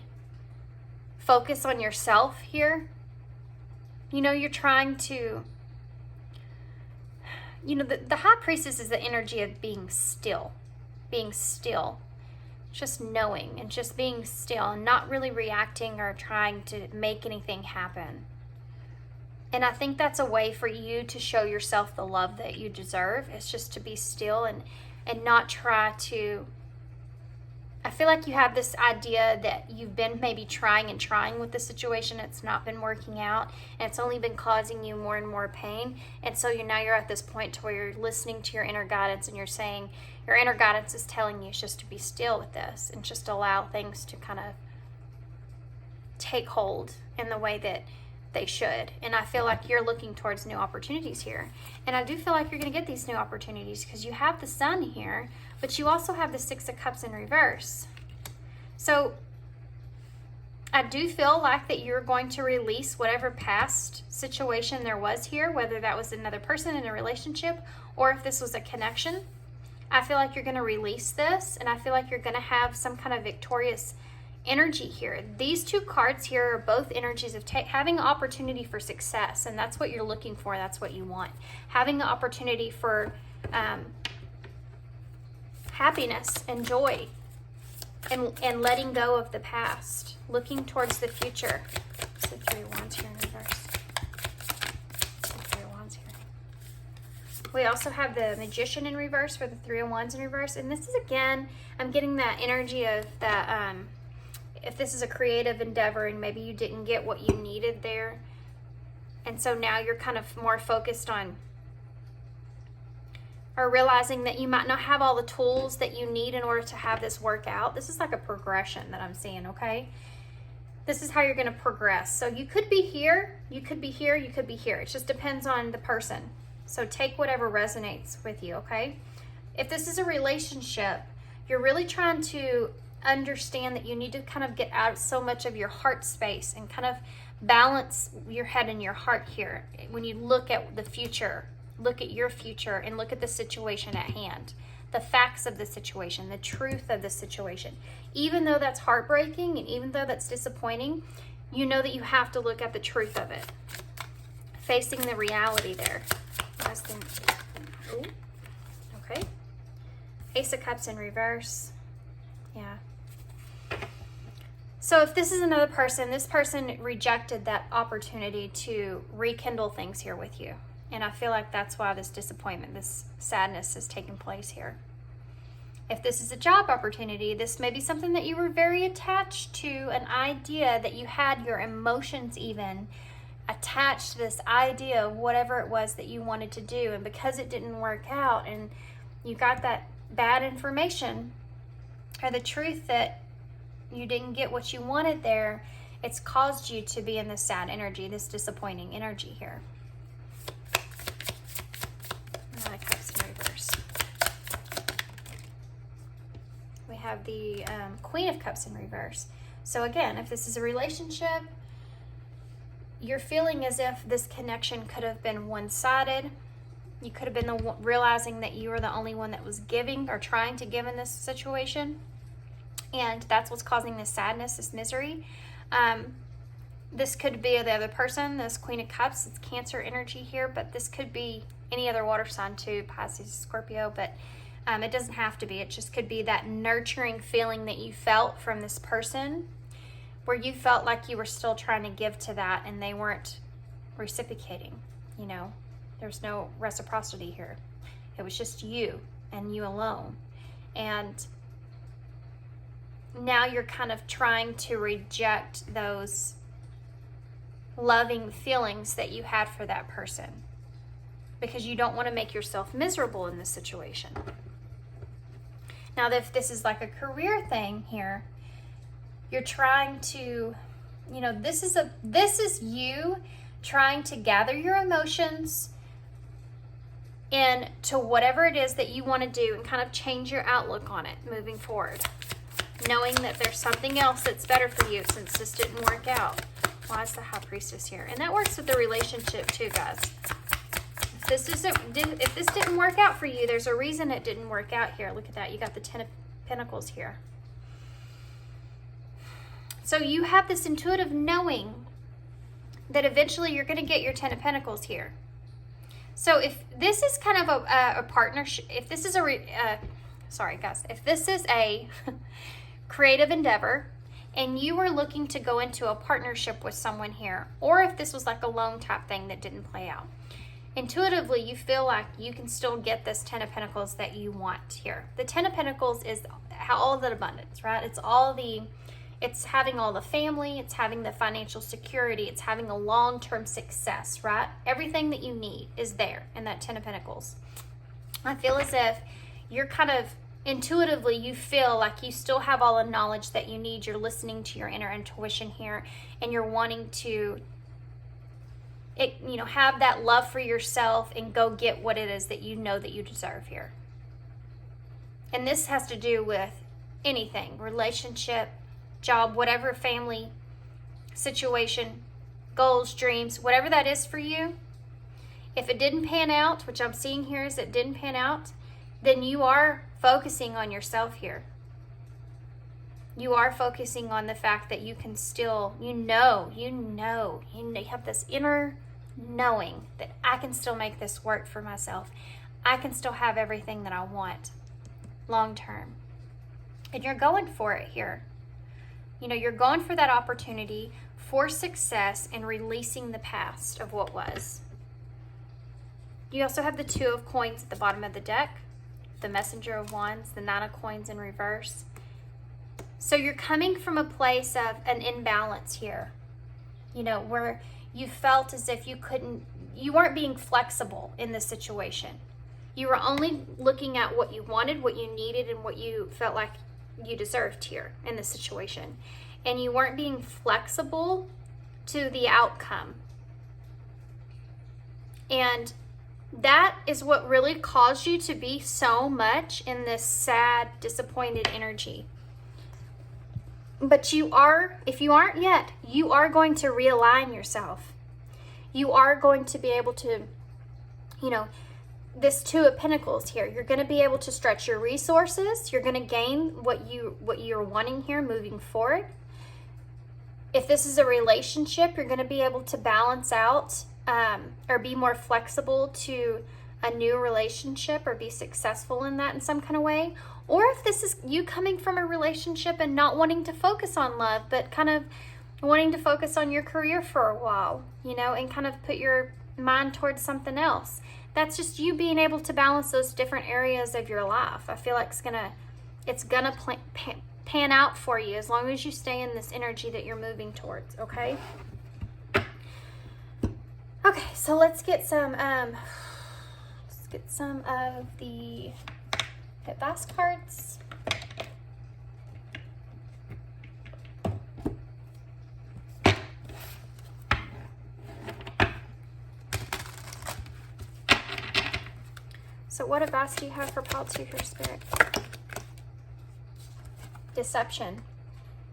focus on yourself here. You know, you're trying to, you know, the High Priestess is the energy of being still, just knowing and just being still and not really reacting or trying to make anything happen. And I think that's a way for you to show yourself the love that you deserve. It's just to be still and not try to. I feel like you have this idea that you've been maybe trying with the situation. It's not been working out, and it's only been causing you more and more pain. And so now you're at this point to where you're listening to your inner guidance, and you're saying, your inner guidance is telling you just to be still with this and just allow things to kind of take hold in the way that they should. And I feel like you're looking towards new opportunities here. And I do feel like you're going to get these new opportunities because you have the Sun here, but you also have the Six of Cups in reverse. So I do feel like that you're going to release whatever past situation there was here, whether that was another person in a relationship or if this was a connection. I feel like you're going to release this, and I feel like you're going to have some kind of victorious energy here. These two cards here are both energies of having an opportunity for success, and that's what you're looking for. That's what you want. Having an opportunity for happiness and joy, and letting go of the past, looking towards the future. It's the Three of Wands here in reverse. It's the Three of Wands here. We also have the Magician in reverse for the Three of Wands in reverse, and this is, again, I'm getting that energy of that if this is a creative endeavor and maybe you didn't get what you needed there, and so now you're kind of more focused on or realizing that you might not have all the tools that you need in order to have this work out. This is like a progression that I'm seeing, okay? This is how you're going to progress. So you could be here, you could be here, you could be here. It just depends on the person. So take whatever resonates with you, okay? If this is a relationship, you're really trying to understand that you need to kind of get out so much of your heart space and kind of balance your head and your heart here. When you look at the future, look at your future and look at the situation at hand, the facts of the situation, the truth of the situation. Even though that's heartbreaking and even though that's disappointing, you know that you have to look at the truth of it. Facing the reality there. Okay. Ace of Cups in reverse. Yeah. So if this is another person, this person rejected that opportunity to rekindle things here with you. And I feel like that's why this disappointment, this sadness has taken place here. If this is a job opportunity, this may be something that you were very attached to, an idea that you had your emotions even attached to this idea of whatever it was that you wanted to do. And because it didn't work out and you got that bad information or the truth that you didn't get what you wanted there, it's caused you to be in this sad energy, this disappointing energy here. Nine of Cups in reverse. We have the Queen of Cups in reverse. So again, if this is a relationship, you're feeling as if this connection could have been one-sided. You could have been realizing that you were the only one that was giving or trying to give in this situation. And that's what's causing this sadness, this misery. This could be the other person, this Queen of Cups. It's Cancer energy here, but this could be any other water sign too, Pisces, Scorpio, but it doesn't have to be. It just could be that nurturing feeling that you felt from this person where you felt like you were still trying to give to that and they weren't reciprocating, you know. There's no reciprocity here. It was just you and you alone. And now you're kind of trying to reject those loving feelings that you had for that person because you don't want to make yourself miserable in this situation. Now, if this is like a career thing here, you're trying to, you know, this is you trying to gather your emotions into whatever it is that you want to do and kind of change your outlook on it moving forward. Knowing that there's something else that's better for you since this didn't work out. Why is the High Priestess here? And that works with the relationship too, guys. If this didn't work out for you, there's a reason it didn't work out here. Look at that. You got the Ten of Pentacles here. So you have this intuitive knowing that eventually you're going to get your Ten of Pentacles here. So if this is kind of a partnership, if this is sorry guys, if this is a creative endeavor and you were looking to go into a partnership with someone here, or if this was like a loan type thing that didn't play out, intuitively you feel like you can still get this Ten of Pentacles that you want here. The Ten of Pentacles is all of the abundance, right? It's having all the family, it's having the financial security, it's having a long-term success, right? Everything that you need is there in that Ten of Pentacles. I feel as if you're kind of intuitively, you feel like you still have all the knowledge that you need. You're listening to your inner intuition here, and you're wanting to, have that love for yourself and go get what it is that you know that you deserve here. And this has to do with anything, relationship, job, whatever, family situation, goals, dreams, whatever that is for you. If it didn't pan out, which I'm seeing here is it didn't pan out, then you are focusing on yourself here. You are focusing on the fact that you can still, you have this inner knowing that I can still make this work for myself. I can still have everything that I want long term. And you're going for it here. You're going for that opportunity for success and releasing the past of what was. You also have the Two of Coins at the bottom of the deck, the Messenger of Wands, the Nine of Coins in reverse. So you're coming from a place of an imbalance here, where you felt as if you weren't being flexible in this situation. You were only looking at what you wanted, what you needed, and what you felt like you deserved here in this situation. And you weren't being flexible to the outcome. And that is what really caused you to be so much in this sad, disappointed energy. But you are, if you aren't yet, you are going to realign yourself. You are going to be able to, this Two of Pentacles here, you're going to be able to stretch your resources. You're going to gain what you're wanting here moving forward. If this is a relationship, you're going to be able to balance out or be more flexible to a new relationship or be successful in that in some kind of way. Or if this is you coming from a relationship and not wanting to focus on love, but kind of wanting to focus on your career for a while, and kind of put your mind towards something else. That's just you being able to balance those different areas of your life. I feel like it's gonna pan out for you as long as you stay in this energy that you're moving towards. Okay. Okay, so let's get some of the advice cards. So what advice do you have for pile 2 here, Spirit? Deception.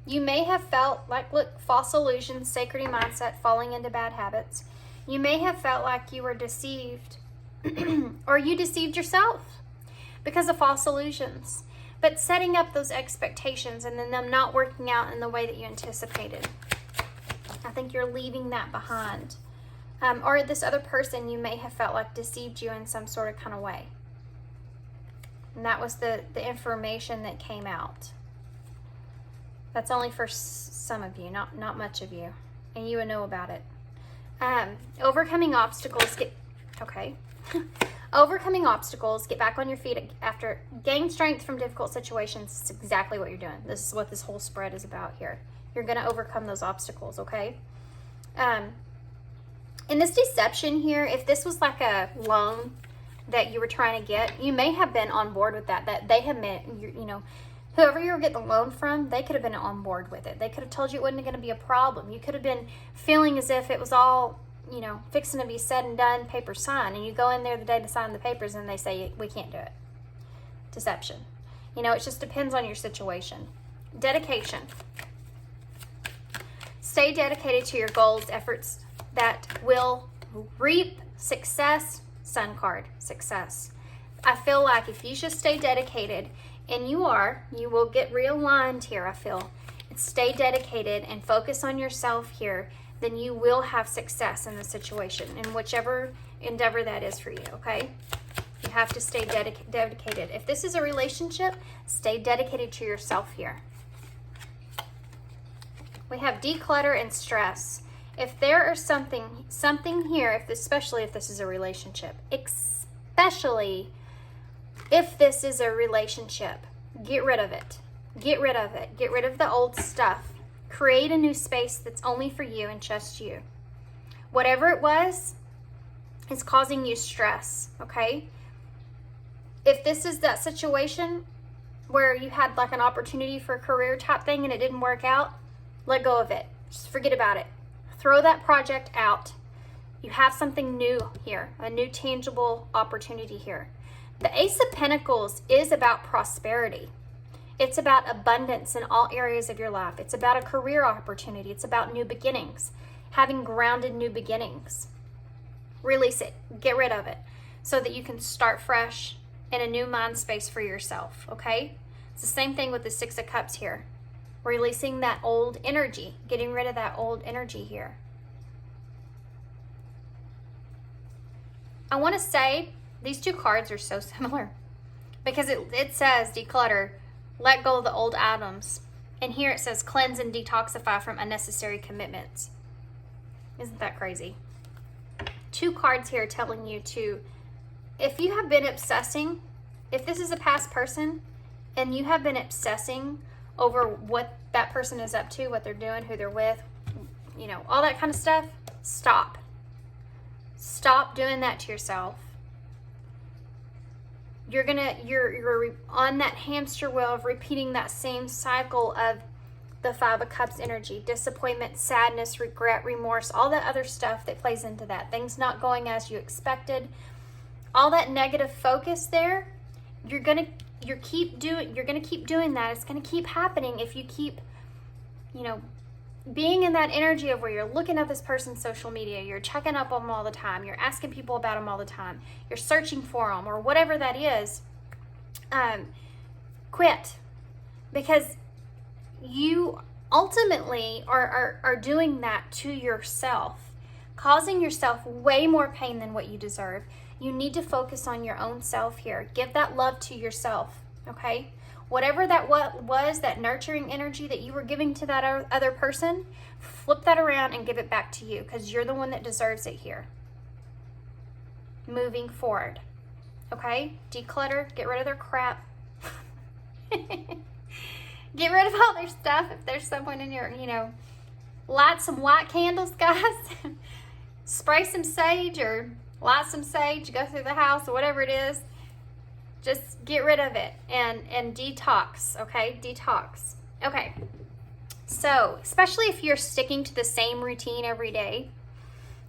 You may have felt like, look, false illusions, sacred mindset, falling into bad habits. You may have felt like you were deceived or you deceived yourself because of false illusions. But setting up those expectations and then them not working out in the way that you anticipated. I think you're leaving that behind. Or this other person you may have felt like deceived you in some sort of kind of way. And that was the information that came out. That's only for some of you, not much of you. And you would know about it. Overcoming obstacles, overcoming obstacles, get back on your feet after, gain strength from difficult situations. It's exactly what you're doing. This is what this whole spread is about here. You're going to overcome those obstacles, okay? In this deception here, if this was like a loan that you were trying to get, you may have been on board with that they have met, whoever you were getting the loan from, they could have been on board with it. They could have told you it wasn't going to be a problem. You could have been feeling as if it was all, fixing to be said and done, paper signed. And you go in there the day to sign the papers and they say, we can't do it. Deception. It just depends on your situation. Dedication. Stay dedicated to your goals, efforts that will reap success. Sun card, success. I feel like if you just stay dedicated, and you will get realigned here, I feel. Stay dedicated and focus on yourself here, then you will have success in the situation, in whichever endeavor that is for you, okay? You have to stay dedicated. If this is a relationship, stay dedicated to yourself here. We have declutter and stress. If there is something here, especially if this is a relationship, especially if this is a relationship, get rid of it. Get rid of it. Get rid of the old stuff. Create a new space that's only for you and just you. Whatever it was is causing you stress, okay? If this is that situation where you had like an opportunity for a career type thing and it didn't work out, let go of it. Just forget about it. Throw that project out. You have something new here, a new tangible opportunity here. The Ace of Pentacles is about prosperity. It's about abundance in all areas of your life. It's about a career opportunity. It's about new beginnings, having grounded new beginnings. Release it. Get rid of it so that you can start fresh in a new mind space for yourself, okay? It's the same thing with the Six of Cups here. Releasing that old energy, getting rid of that old energy here. I want to say these two cards are so similar because it says declutter, let go of the old items. And here it says cleanse and detoxify from unnecessary commitments. Isn't that crazy? Two cards here telling you to, if you have been obsessing, if this is a past person and you have been obsessing over what that person is up to, what they're doing, who they're with, you know, all that kind of stuff, stop. Stop doing that to yourself. You're on that hamster wheel of repeating that same cycle of the Five of Cups energy, disappointment, sadness, regret, remorse, all that other stuff that plays into that. Things not going as you expected. All that negative focus there, you're gonna keep doing that. It's gonna keep happening if you keep, you know, being in that energy of where you're looking at this person's social media, you're checking up on them all the time, you're asking people about them all the time, you're searching for them, or whatever that is. Quit, because you ultimately are doing that to yourself, causing yourself way more pain than what you deserve. You need to focus on your own self here. Give that love to yourself, okay? Whatever that was, that nurturing energy that you were giving to that other person, flip that around and give it back to you, because you're the one that deserves it here. Moving forward, okay? Declutter, get rid of their crap. Get rid of all their stuff. If there's someone in your, you know, light some white candles, guys. Spray some sage or light some sage, go through the house or whatever it is. Just get rid of it and detox, okay? Detox. Okay. So, especially if you're sticking to the same routine every day,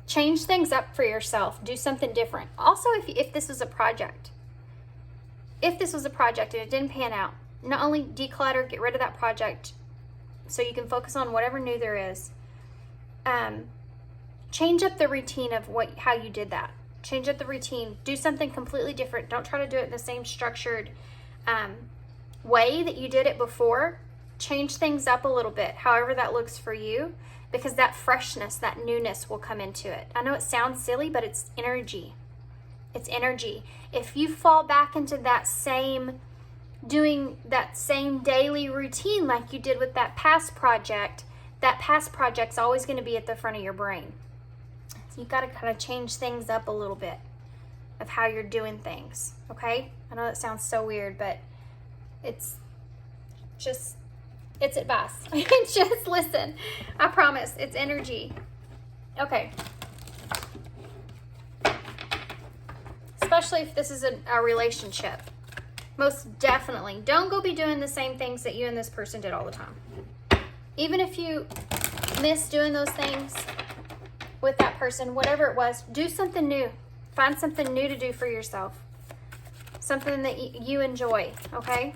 change things up for yourself. Do something different. Also, if this was a project. If this was a project and it didn't pan out, not only declutter, get rid of that project so you can focus on whatever new there is. Change up the routine of how you did that. Change up the routine. Do something completely different. Don't try to do it in the same structured way that you did it before. Change things up a little bit, however that looks for you, because that freshness, that newness will come into it. I know it sounds silly, but it's energy. It's energy. If you fall back into doing that same daily routine like you did with that past project's always going to be at the front of your brain. So you've got to kind of change things up a little bit of how you're doing things, okay? I know that sounds so weird, but it's advice. Just listen. I promise. It's energy. Okay. Especially if this is a relationship. Most definitely. Don't go be doing the same things that you and this person did all the time. Even if you miss doing those things with that person, whatever it was, do something new. Find something new to do for yourself. Something that you enjoy, okay?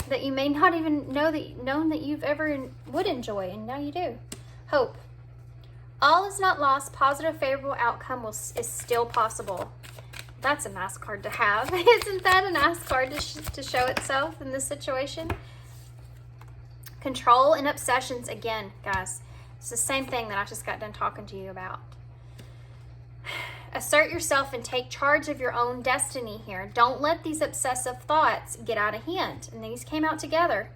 that you may not even known that you've ever would enjoy, and now you do. Hope. All is not lost. Positive, favorable outcome is still possible. That's a nice card to have. Isn't that a nice card to show itself in this situation? Control and obsessions. Again, guys, it's the same thing that I just got done talking to you about. Assert yourself and take charge of your own destiny here. Don't let these obsessive thoughts get out of hand. And these came out together.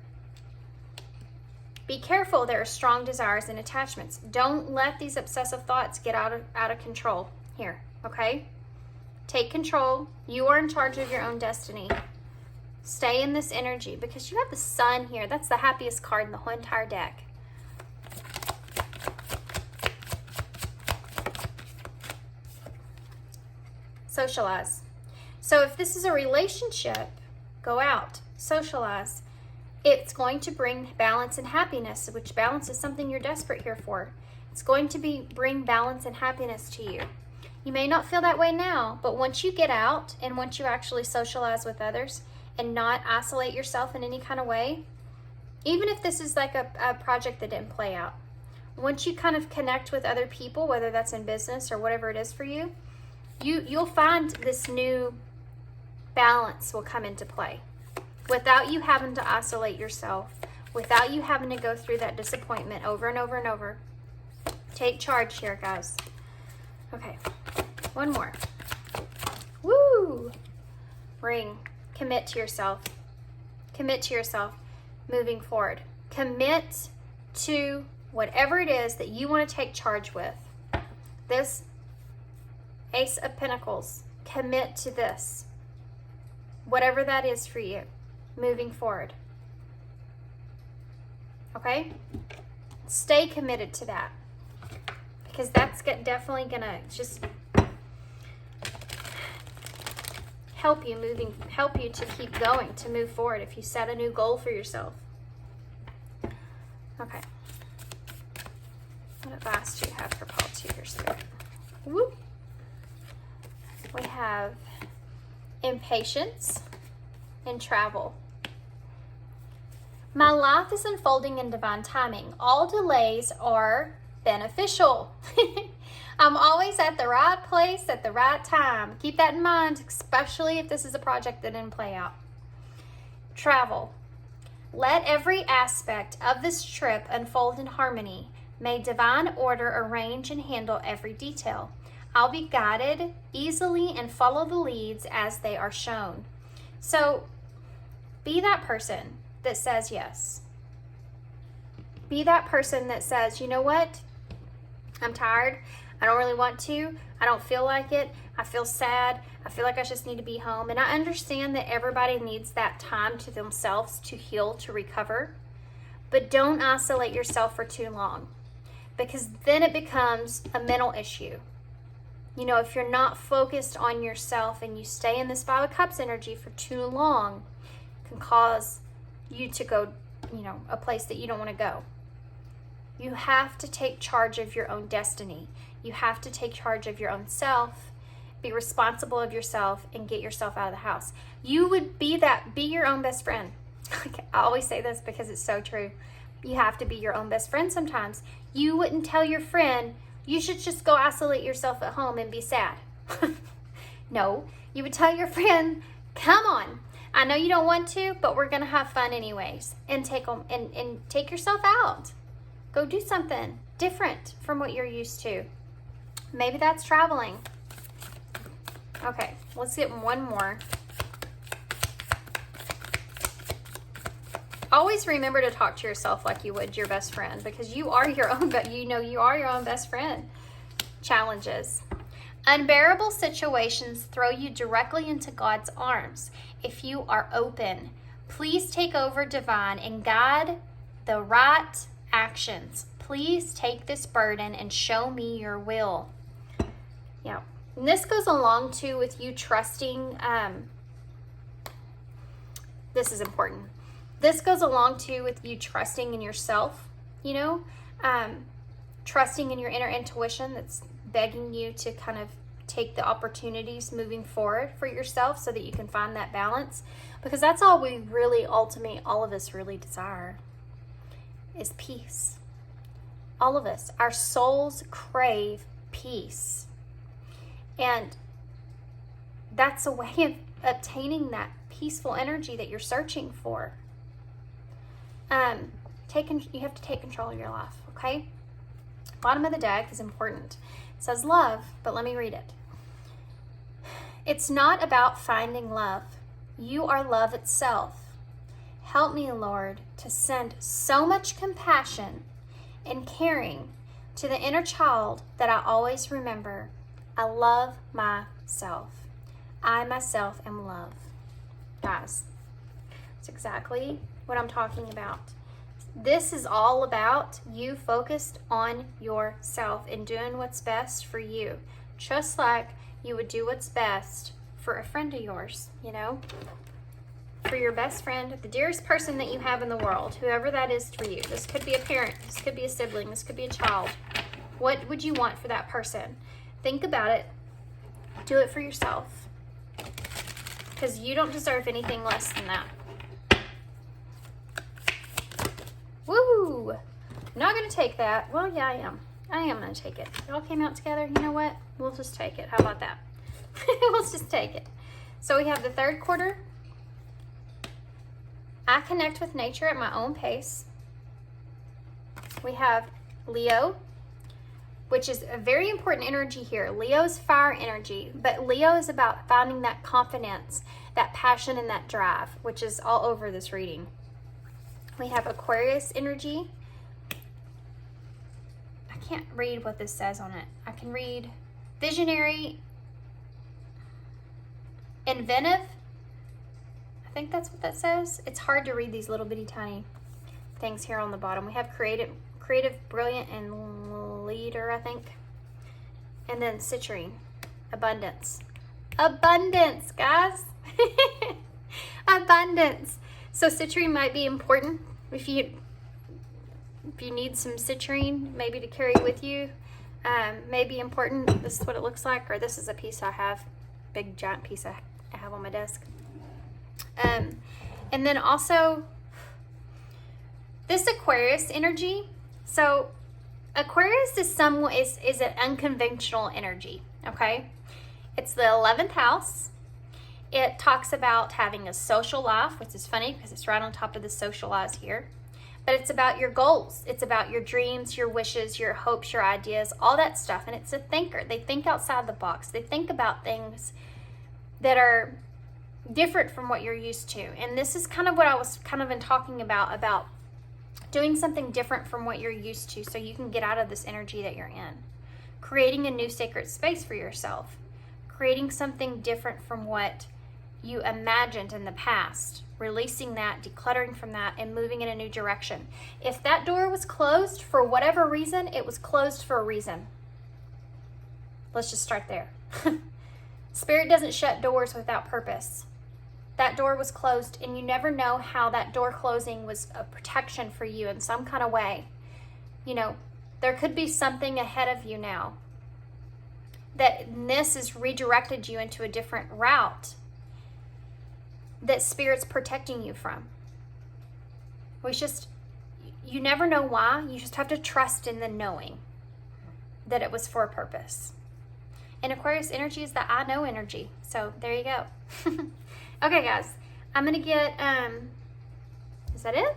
Be careful. There are strong desires and attachments. Don't let these obsessive thoughts get out of control here, okay? Take control. You are in charge of your own destiny. Stay in this energy because you have the sun here. That's the happiest card in the whole entire deck. Socialize. So if this is a relationship, go out, socialize. It's going to bring balance and happiness, which balance is something you're desperate here for. It's going to bring balance and happiness to you. You may not feel that way now, but once you get out and once you actually socialize with others and not isolate yourself in any kind of way, even if this is like a project that didn't play out, once you kind of connect with other people, whether that's in business or whatever it is for you, you'll find this new balance will come into play without you having to isolate yourself, without you having to go through that disappointment over and over and over. Take charge here, guys. Okay, one more. Woo! Ring. Commit to yourself. Commit to yourself moving forward. Commit to whatever it is that you want to take charge with. This Ace of Pentacles. Commit to this. Whatever that is for you moving forward. Okay? Stay committed to that. Because that's definitely going to just help you to keep going, to move forward if you set a new goal for yourself. Okay. What advice do you have for Paul to your spirit? Whoop. We have impatience and travel. My life is unfolding in divine timing. All delays are beneficial. I'm always at the right place at the right time. Keep that in mind, especially if this is a project that didn't play out. Travel. Let every aspect of this trip unfold in harmony. May divine order arrange and handle every detail. I'll be guided easily and follow the leads as they are shown. So be that person that says yes. Be that person that says, you know what? I'm tired. I don't really want to. I don't feel like it. I feel sad. I feel like I just need to be home. And I understand that everybody needs that time to themselves to heal, to recover. But don't isolate yourself for too long, because then it becomes a mental issue. You know, if you're not focused on yourself and you stay in this Five of Cups energy for too long, it can cause you to go, a place that you don't want to go. You have to take charge of your own destiny. You have to take charge of your own self, be responsible of yourself, and get yourself out of the house. You would be your own best friend. I always say this because it's so true. You have to be your own best friend sometimes. You wouldn't tell your friend, you should just go isolate yourself at home and be sad. No, you would tell your friend, come on. I know you don't want to, but we're going to have fun anyways. And take yourself out. Go do something different from what you're used to. Maybe that's traveling. Okay, let's get one more. Always remember to talk to yourself like you would your best friend, because you are your own, you are your own best friend. Challenges. Unbearable situations throw you directly into God's arms. If you are open, please take over divine and guide the right actions. Please take this burden and show me your will. Yeah. And this goes along too with you trusting. This is important. This goes along too with you trusting in yourself, trusting in your inner intuition that's begging you to kind of take the opportunities moving forward for yourself so that you can find that balance. Because that's all we really, ultimately, all of us really desire is peace. All of us, our souls crave peace. And that's a way of obtaining that peaceful energy that you're searching for. You have to take control of your life, okay? Bottom of the deck is important. It says love, but let me read it. It's not about finding love. You are love itself. Help me, Lord, to send so much compassion and caring to the inner child that I always remember. I love myself. I myself am love. Guys, that's exactly what I'm talking about. This is all about you focused on yourself and doing what's best for you. Just like you would do what's best for a friend of yours, you know? For your best friend, the dearest person that you have in the world, whoever that is for you. This could be a parent, this could be a sibling, this could be a child. What would you want for that person? Think about it. Do it for yourself. Because you don't deserve anything less than that. Woo! I'm not going to take that. Well, yeah, I am. I am going to take it. It all came out together. You know what? We'll just take it. How about that? Let's just take it. So we have the third quarter. I connect with nature at my own pace. We have Leo, which is a very important energy here. Leo's fire energy, but Leo is about finding that confidence, that passion, and that drive, which is all over this reading. We have Aquarius energy. I can't read what this says on it. I can read visionary, inventive. I think that's what that says. It's hard to read these little bitty tiny things here on the bottom. We have creative, brilliant, and leader, I think. And then citrine, abundance. Abundance, guys. Abundance. So citrine might be important if you need some citrine, maybe to carry with you. May be important. This is what it looks like, or this is a piece I have, big giant piece I have on my desk. And then also this Aquarius energy. So Aquarius is an unconventional energy. Okay, it's the 11th house. It talks about having a social life, which is funny because it's right on top of the socialize here. But it's about your goals. It's about your dreams, your wishes, your hopes, your ideas, all that stuff. And it's a thinker. They think outside the box. They think about things that are different from what you're used to. And this is kind of what I was kind of talking about doing something different from what you're used to so you can get out of this energy that you're in. Creating a new sacred space for yourself. Creating something different from what you imagined in the past, releasing that, decluttering from that, and moving in a new direction. If that door was closed for whatever reason, it was closed for a reason. Let's just start there. Spirit doesn't shut doors without purpose. That door was closed, and you never know how that door closing was a protection for you in some kind of way. You know, there could be something ahead of you now that this has redirected you into a different route that Spirit's protecting you from. You never know why. You just have to trust in the knowing that it was for a purpose. And Aquarius energy is the I know energy. So there you go. Okay, guys, I'm going to get, is that it?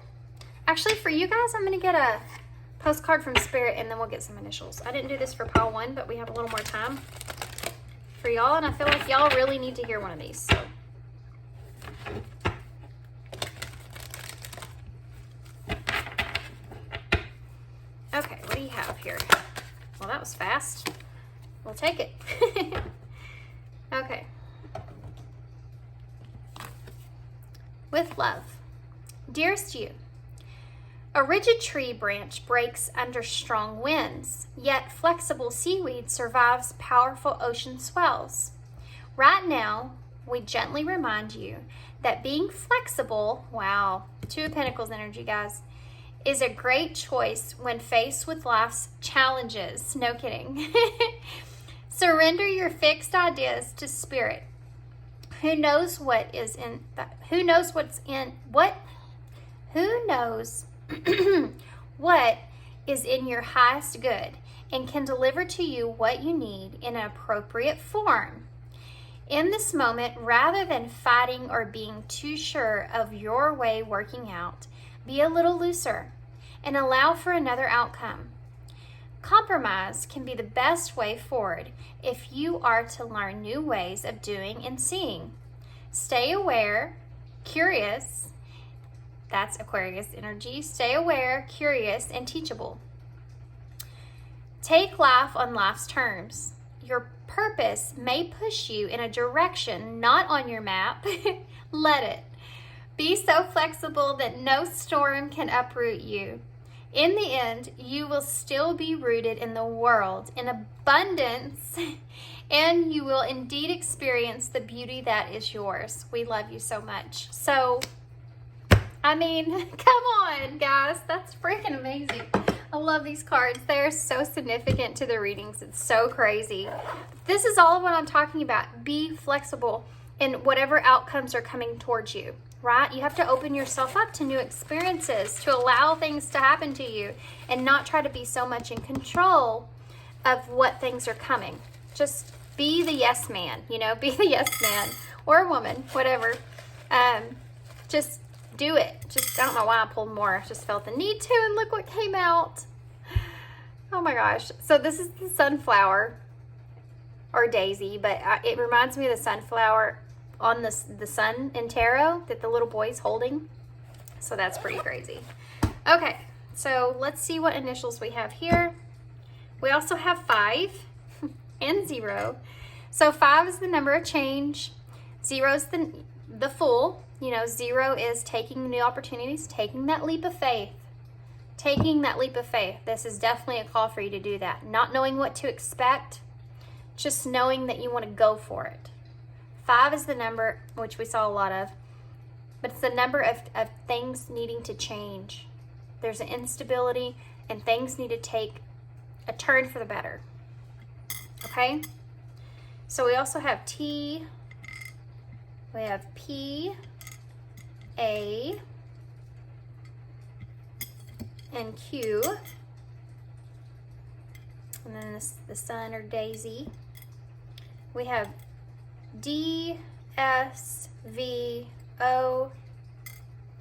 Actually, for you guys, I'm going to get a postcard from Spirit, and then we'll get some initials. I didn't do this for pile 1, but we have a little more time for y'all, and I feel like y'all really need to hear one of these. So. Okay, what do you have here? Well, that was fast. We'll take it. Okay. With love. Dearest you, a rigid tree branch breaks under strong winds, yet flexible seaweed survives powerful ocean swells. Right now, we gently remind you that being flexible, wow, Two of Pentacles energy, guys, is a great choice when faced with life's challenges. No kidding. Surrender your fixed ideas to spirit. Who knows what is in that? Who knows what's in what? Who knows what is in your highest good and can deliver to you what you need in an appropriate form. In this moment, rather than fighting or being too sure of your way working out, be a little looser and allow for another outcome. Compromise can be the best way forward if you are to learn new ways of doing and seeing. Stay aware, curious. That's Aquarius energy. Stay aware, curious, and teachable. Take life on life's terms. Your purpose may push you in a direction not on your map. Let it. Be so flexible that no storm can uproot you. In the end, you will still be rooted in the world in abundance, and you will indeed experience the beauty that is yours. We love you so much. So, I mean, come on, guys. That's freaking amazing. I love these cards. They're so significant to the readings. It's so crazy. This is all of what I'm talking about. Be flexible in whatever outcomes are coming towards you. Right? You have to open yourself up to new experiences, to allow things to happen to you and not try to be so much in control of what things are coming. Just be the yes man, you know, be the yes man or woman, whatever. Just do it. Just, I don't know why I pulled more. I just felt the need to, and look what came out. Oh my gosh. So this is the sunflower or daisy, but it reminds me of the sunflower on the sun in tarot that the little boy's holding. So that's pretty crazy. Okay, so let's see what initials we have here. We also have 5 and 0. So 5 is the number of change. 0 is the Fool. You know, 0 is taking new opportunities, taking that leap of faith. Taking that leap of faith. This is definitely a call for you to do that. Not knowing what to expect, just knowing that you want to go for it. 5 is the number, which we saw a lot of, but it's the number of things needing to change. There's an instability and things need to take a turn for the better. Okay? So we also have T, we have P, A, and Q, and then the sun or daisy. We have D, S, V, O,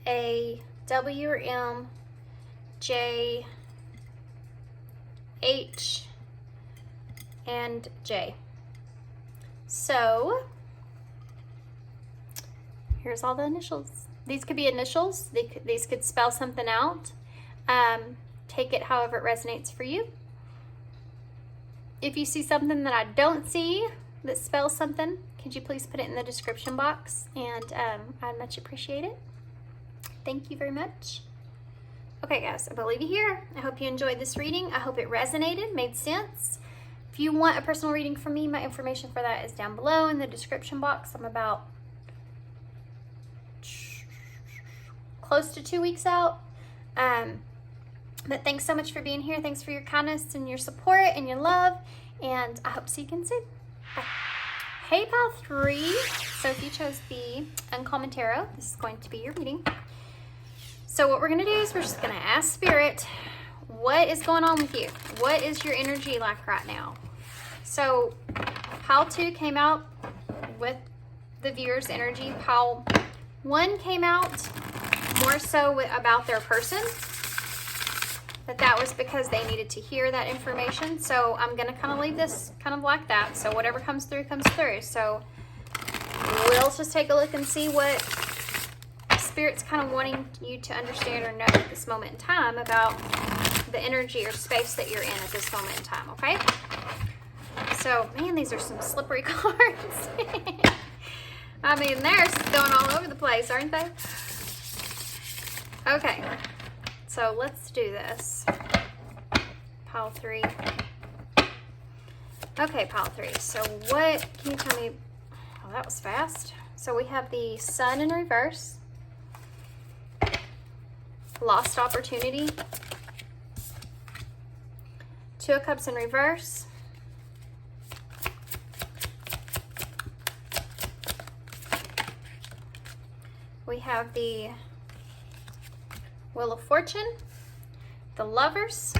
A, W or M, J, H, and J. So, here's all the initials. These could be initials. These could spell something out. Take it however it resonates for you. If you see something that I don't see that spells something, could you please put it in the description box? And I'd much appreciate it. Thank you very much. Okay, guys, I'm going to leave you here. I hope you enjoyed this reading. I hope it resonated, made sense. If you want a personal reading from me, my information for that is down below in the description box. I'm about close to 2 weeks out. But thanks so much for being here. Thanks for your kindness and your support and your love. And I hope to see you again soon. Bye. Hey, Pile 3. So if you chose the Uncommon Tarot, this is going to be your reading. So what we're going to do is we're just going to ask Spirit, what is going on with you? What is your energy like right now? So Pile 2 came out with the viewer's energy. Pile 1 came out more so about their person. But that was because they needed to hear that information. So I'm going to kind of leave this kind of like that. So whatever comes through, comes through. So we'll just take a look and see what Spirit's kind of wanting you to understand or know at this moment in time about the energy or space that you're in at this moment in time, okay? So, man, these are some slippery cards. I mean, they're going all over the place, aren't they? Okay. So let's do this. Pile 3. Okay, Pile 3. So what can you tell me? Oh, that was fast. So we have the Sun in reverse. Lost opportunity. 2 of Cups in reverse. we have the Wheel of Fortune, the Lovers,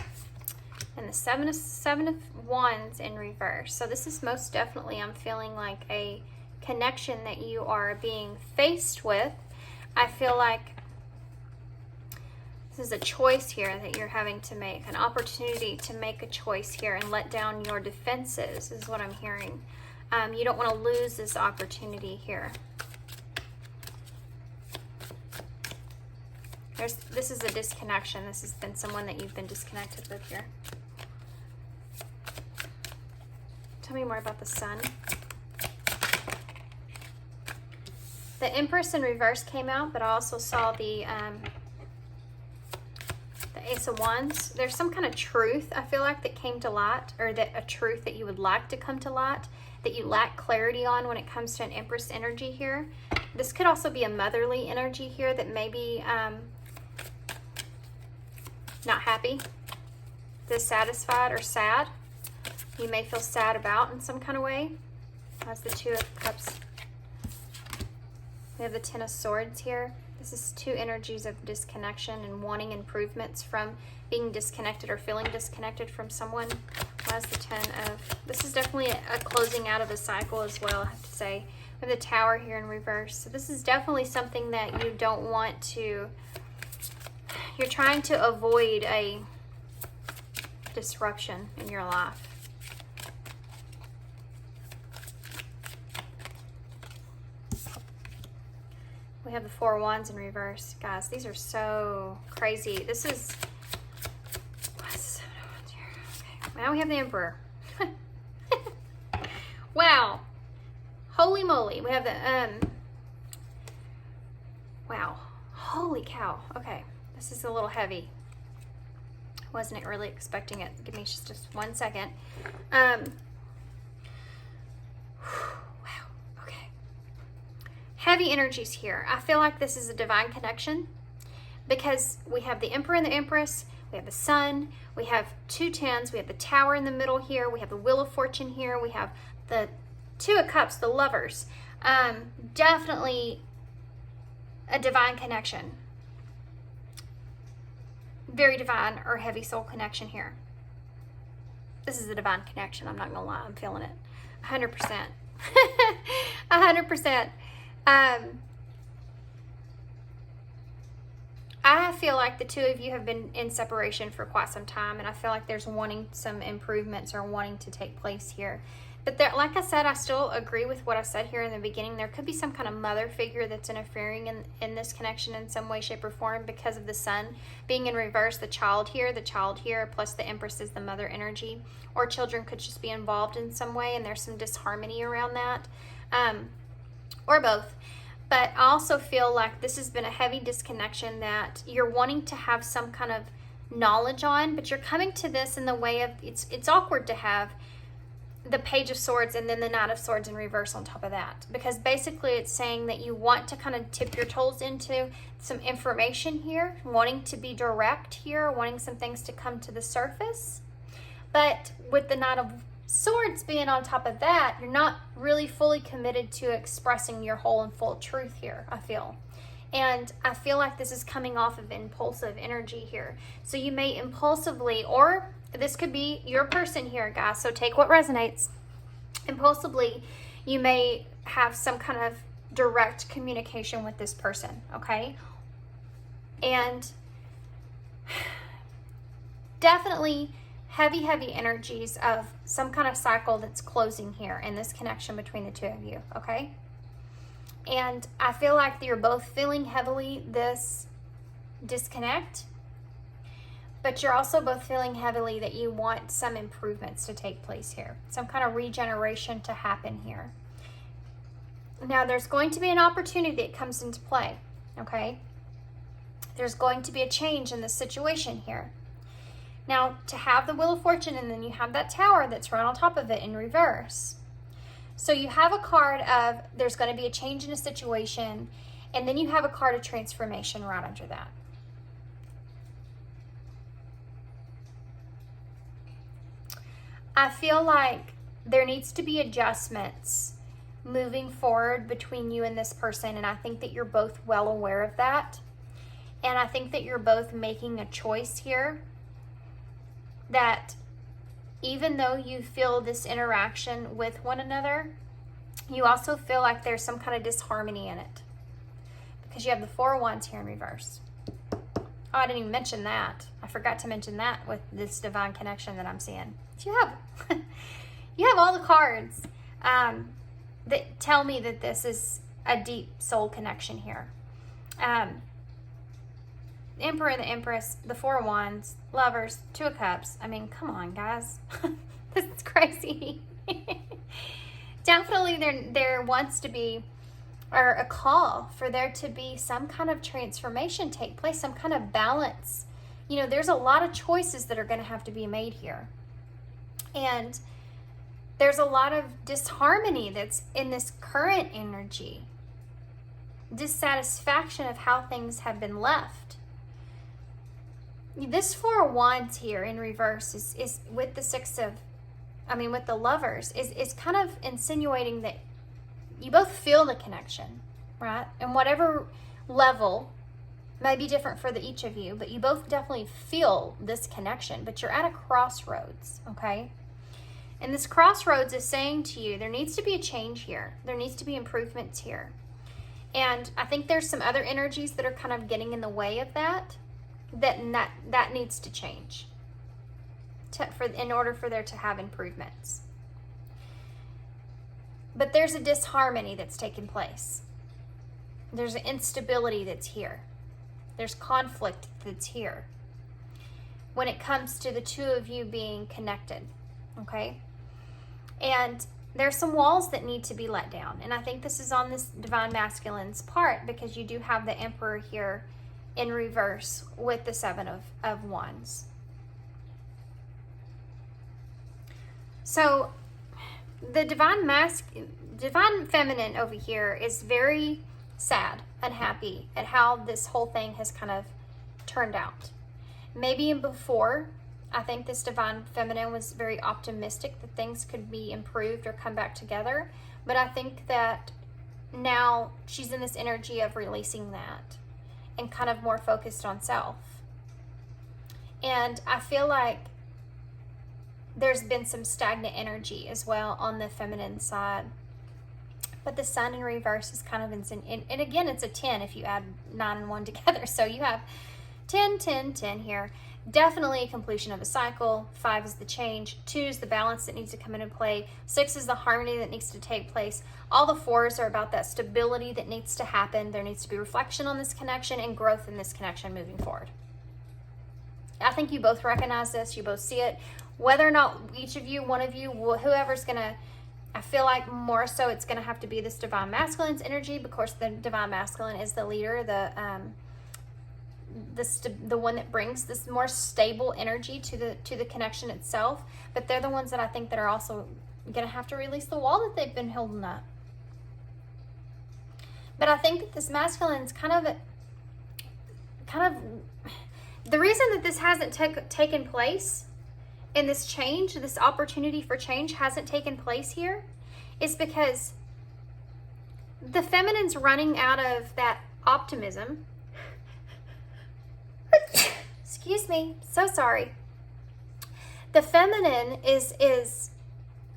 and the Seven of Wands in reverse. So this is most definitely, I'm feeling like a connection that you are being faced with. I feel like this is a choice here that you're having to make, an opportunity to make a choice here and let down your defenses is what I'm hearing. You don't want to lose this opportunity here. This is a disconnection. This has been someone that you've been disconnected with here. Tell me more about the Sun. The Empress in reverse came out, but I also saw the Ace of Wands. There's some kind of truth, I feel like, that came to light, or that a truth that you would like to come to light, that you lack clarity on when it comes to an Empress energy here. This could also be a motherly energy here that may be not happy, dissatisfied, or sad. You may feel sad about in some kind of way. That's the Two of Cups. We have the Ten of Swords here. This is two energies of disconnection and wanting improvements from being disconnected or feeling disconnected from someone. That's the Ten of... This is definitely a closing out of a cycle as well, I have to say. We have the Tower here in reverse. So this is definitely something that you don't want to... You're trying to avoid a disruption in your life. We have the Four of Wands in reverse. Guys, these are so crazy. This is... Okay. Now we have the Emperor. Wow. Holy moly. We have the... Wow. Holy cow. Okay. This is a little heavy. Wasn't really expecting it. Give me just 1 second. Wow. Okay. Heavy energies here. I feel like this is a divine connection because we have the Emperor and the Empress. We have the Sun. We have two tens. We have the Tower in the middle here. We have the Wheel of Fortune here. We have the Two of Cups, the Lovers. Definitely a divine connection. Very divine or heavy soul connection here. This is a divine connection. I'm not gonna lie. I'm feeling it. 100%. 100%. I feel like the two of you have been in separation for quite some time, and I feel like there's wanting some improvements or wanting to take place here. But there, like I said, I still agree with what I said here in the beginning. There could be some kind of mother figure that's interfering in this connection in some way, shape, or form because of the Sun being in reverse. The child here, plus the Empress is the mother energy. Or children could just be involved in some way, and there's some disharmony around that. Or both. But I also feel like this has been a heavy disconnection that you're wanting to have some kind of knowledge on, but you're coming to this in the way of, it's awkward to have the Page of Swords and then the Knight of Swords in reverse on top of that, because basically it's saying that you want to kind of tip your toes into some information here, wanting to be direct here, wanting some things to come to the surface. But with the Knight of Swords being on top of that, you're not really fully committed to expressing your whole and full truth here, I feel. And I feel like this is coming off of impulsive energy here. So you may impulsively, or this could be your person here, guys, so take what resonates. Impulsively, you may have some kind of direct communication with this person, okay? And definitely heavy energies of some kind of cycle that's closing here in this connection between the two of you, okay? And I feel like you're both feeling heavily this disconnect, but you're also both feeling heavily that you want some improvements to take place here, some kind of regeneration to happen here. Now, there's going to be an opportunity that comes into play, okay? There's going to be a change in this situation here. Now, to have the Wheel of Fortune and then you have that Tower that's right on top of it in reverse. So you have a card of there's going to be a change in a situation, and then you have a card of transformation right under that. I feel like there needs to be adjustments moving forward between you and this person, and I think that you're both well aware of that. And I think that you're both making a choice here that even though you feel this interaction with one another, you also feel like there's some kind of disharmony in it. Because you have the Four of Wands here in reverse. Oh, I didn't even mention that. I forgot to mention that with this divine connection that I'm seeing. So you have all the cards that tell me that this is a deep soul connection here. The Emperor and the Empress, the Four of Wands, Lovers, Two of Cups. I mean, come on, guys. This is crazy. Definitely there wants to be, or a call for there to be some kind of transformation take place, some kind of balance. You know, there's a lot of choices that are going to have to be made here. And there's a lot of disharmony that's in this current energy. Dissatisfaction of how things have been left. This Four of Wands here in reverse is with the with the Lovers, is kind of insinuating that you both feel the connection, right? And whatever level may be different for each of you, but you both definitely feel this connection, but you're at a crossroads, okay? And this crossroads is saying to you, there needs to be a change here. There needs to be improvements here. And I think there's some other energies that are kind of getting in the way of that needs to change in order for there to have improvements. But there's a disharmony that's taken place. There's an instability that's here. There's conflict that's here when it comes to the two of you being connected, okay? And there's some walls that need to be let down. And I think this is on this divine masculine's part, because you do have the Emperor here in reverse with the Seven of Wands. So the divine feminine over here is very sad, unhappy at how this whole thing has kind of turned out. Maybe before, I think this divine feminine was very optimistic that things could be improved or come back together. But I think that now she's in this energy of releasing that and kind of more focused on self. And I feel like there's been some stagnant energy as well on the feminine side. But the Sun in reverse is kind of and again, it's a 10 if you add 9 and 1 together. So you have 10, 10, 10 here. Definitely a completion of a cycle. 5 is the change. 2 is the balance that needs to come into play. 6 is the harmony that needs to take place. All the 4s are about that stability that needs to happen. There needs to be reflection on this connection and growth in this connection moving forward. I think you both recognize this. You both see it. Whether or not each of you, one of you, whoever's going to, I feel like more so it's going to have to be this divine masculine's energy, because the divine masculine is the leader, the one that brings this more stable energy to the connection itself. But they're the ones that I think that are also going to have to release the wall that they've been holding up. But I think that this masculine's kind of the reason that this hasn't taken place, and this change, this opportunity for change hasn't taken place here, is because the feminine's running out of that optimism. Excuse me, so sorry. The feminine is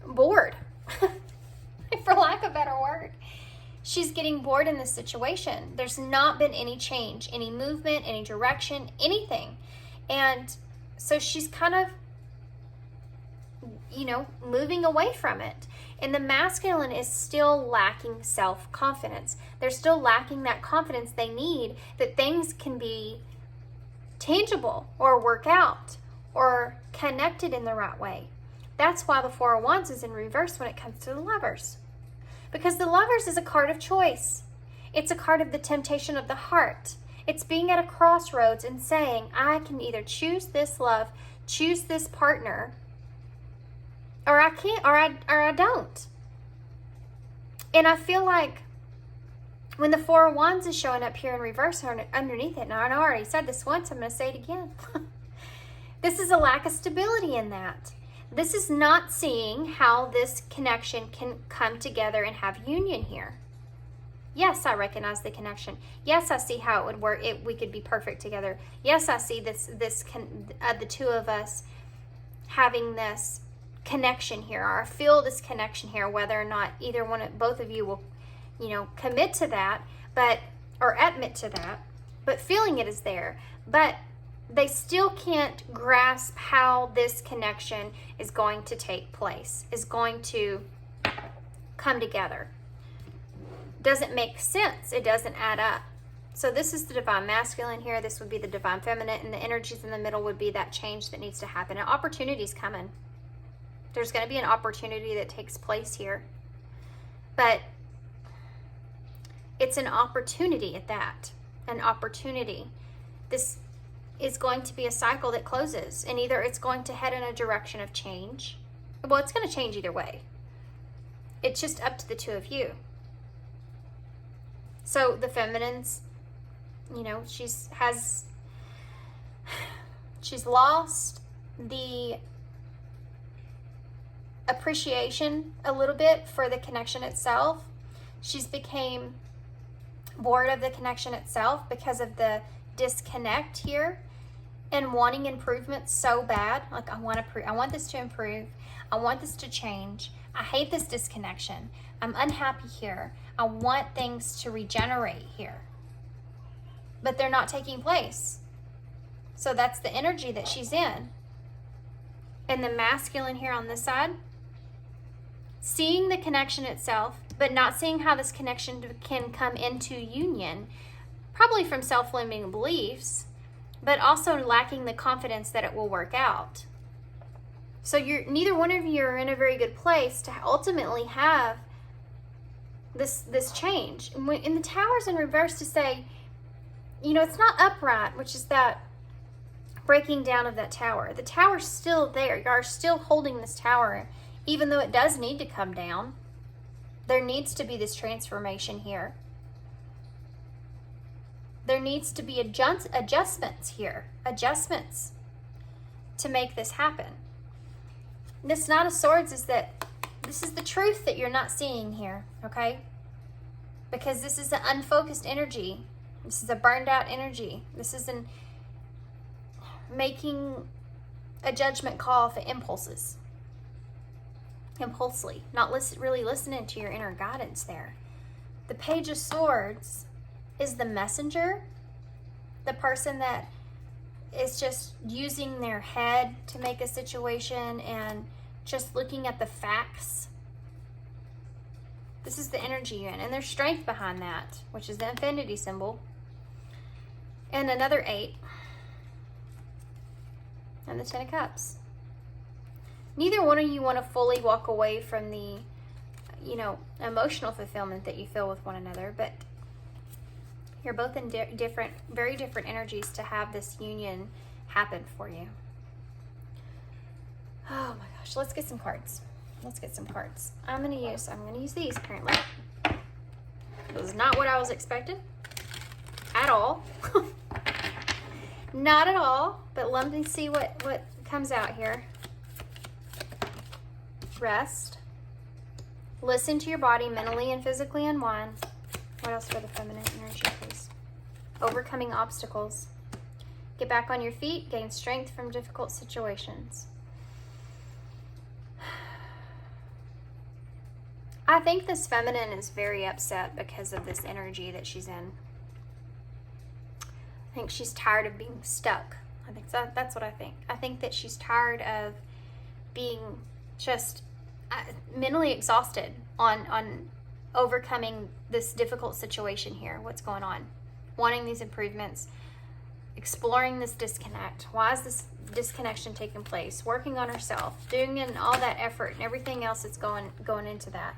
bored, for lack of a better word. She's getting bored in this situation. There's not been any change, any movement, any direction, anything. And so she's kind of, moving away from it. And the masculine is still lacking self-confidence. They're still lacking that confidence they need that things can be tangible or work out or connected in the right way. That's why the Four of Wands is in reverse when it comes to the Lovers. Because the Lovers is a card of choice. It's a card of the temptation of the heart. It's being at a crossroads and saying, I can either choose this love, choose this partner, or I can't, or I don't. And I feel like when the Four of Wands is showing up here in reverse underneath it, now I know I already said this once, I'm going to say it again. This is a lack of stability in that. This is not seeing how this connection can come together and have union here. Yes, I recognize the connection. Yes, I see how it would work. We could be perfect together. Yes, I see the two of us having this connection here, or I feel this connection here, whether or not both of you will, commit to that, or admit to that, but feeling it is there. But they still can't grasp how this connection is going to take place, is going to come together. Doesn't make sense. It doesn't add up. So this is the divine masculine here. This would be the divine feminine, and the energies in the middle would be that change that needs to happen. An opportunity's coming. There's going to be an opportunity that takes place here. But it's an opportunity at that. An opportunity. This is going to be a cycle that closes, and either it's going to head in a direction of change. Well, it's going to change either way. It's just up to the two of you. So the feminine's, she's lost the appreciation a little bit for the connection itself. She's became bored of the connection itself because of the disconnect here, and wanting improvement so bad. Like, I want this to improve. I want this to change. I hate this disconnection. I'm unhappy here. I want things to regenerate here. But they're not taking place. So that's the energy that she's in. And the masculine here on this side, seeing the connection itself, but not seeing how this connection can come into union, probably from self-limiting beliefs, but also lacking the confidence that it will work out. So neither one of you are in a very good place to ultimately have this change. And the tower's in reverse to say, it's not upright, which is that breaking down of that tower. The tower's still there. You are still holding this tower, even though it does need to come down. There needs to be this transformation here. There needs to be adjustments here. Adjustments to make this happen. This Knight of Swords is that this is the truth that you're not seeing here, okay? Because this is an unfocused energy. This is a burned out energy. This is making a judgment call for impulses. Impulsively, not really listening to your inner guidance there. The Page of Swords is the messenger, the person that is just using their head to make a situation and just looking at the facts. This is the energy you're in, and there's strength behind that, which is the infinity symbol. And another 8. And the 10 of Cups. Neither one of you want to fully walk away from the, emotional fulfillment that you feel with one another, but you're both in very different energies to have this union happen for you. Oh my gosh, let's get some cards. I'm gonna use these apparently. This is not what I was expecting at all. Not at all, but let me see what comes out here. Rest. Listen to your body, mentally and physically unwind. What else for the feminine energy, please? Overcoming obstacles. Get back on your feet, gain strength from difficult situations. I think this feminine is very upset because of this energy that she's in. I think she's tired of being stuck. I think that's what I think. I think that she's tired of being just mentally exhausted on overcoming this difficult situation here. What's going on? Wanting these improvements, exploring this disconnect. Why is this disconnection taking place? Working on herself, doing in all that effort and everything else that's going into that.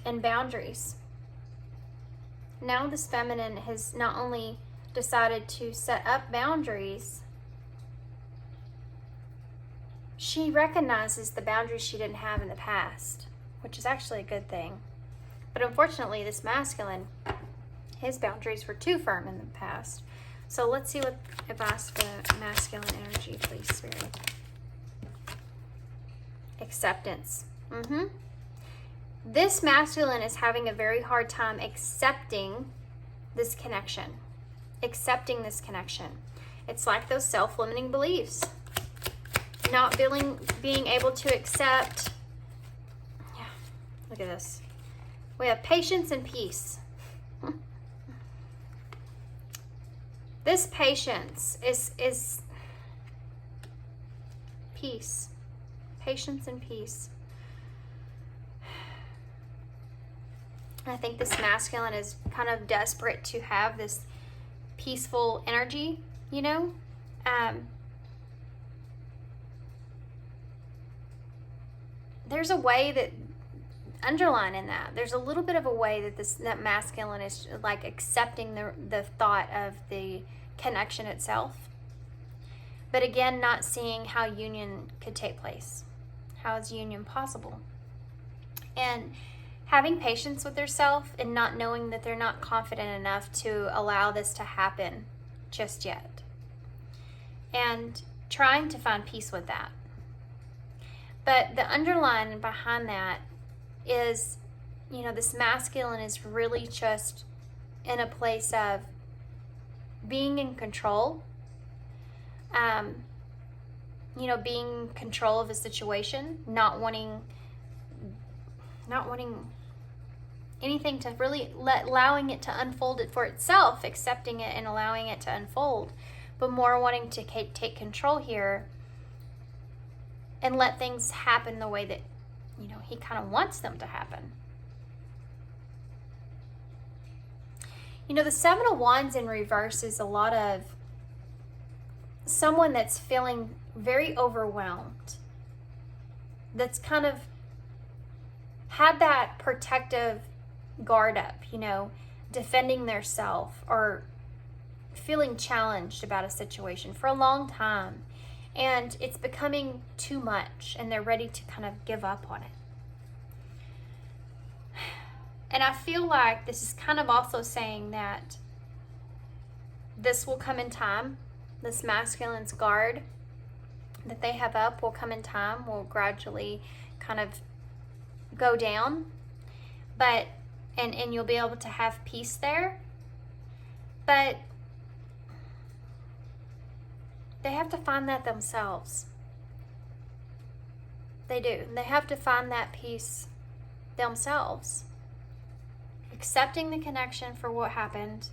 And boundaries. Now this feminine has not only decided to set up boundaries, she recognizes the boundaries she didn't have in the past, which is actually a good thing. But unfortunately, this masculine, his boundaries were too firm in the past. So let's see what advice for masculine energy, please, Spirit. Acceptance. This masculine is having a very hard time accepting this connection. Accepting this connection. It's like those self-limiting beliefs. Not being able to accept. Yeah, look at this. We have patience and peace. This patience is peace. Patience and peace. I think this masculine is kind of desperate to have this peaceful energy, you know? There's a way that, underline in that, there's a little bit of a way that that masculine is like accepting the thought of the connection itself. But again, not seeing how union could take place. How is union possible? And having patience with themselves and not knowing that they're not confident enough to allow this to happen just yet. And trying to find peace with that. But the underline behind that is, you know, this masculine is really just in a place of being in control. You know, being in control of a situation, not wanting anything to really allowing it to unfold it for itself, accepting it and allowing it to unfold, but more wanting to take control here and let things happen the way that, you know, he kind of wants them to happen. You know, the Seven of Wands in reverse is a lot of someone that's feeling very overwhelmed, that's kind of had that protective guard up, you know, defending their self or feeling challenged about a situation for a long time. And it's becoming too much and they're ready to kind of give up on it. And I feel like this is kind of also saying that this will come in time. This masculine's guard that they have up will come in time, will gradually kind of go down. But, and you'll be able to have peace there. But they have to find that themselves. They do. They have to find that peace themselves. Accepting the connection for what happened.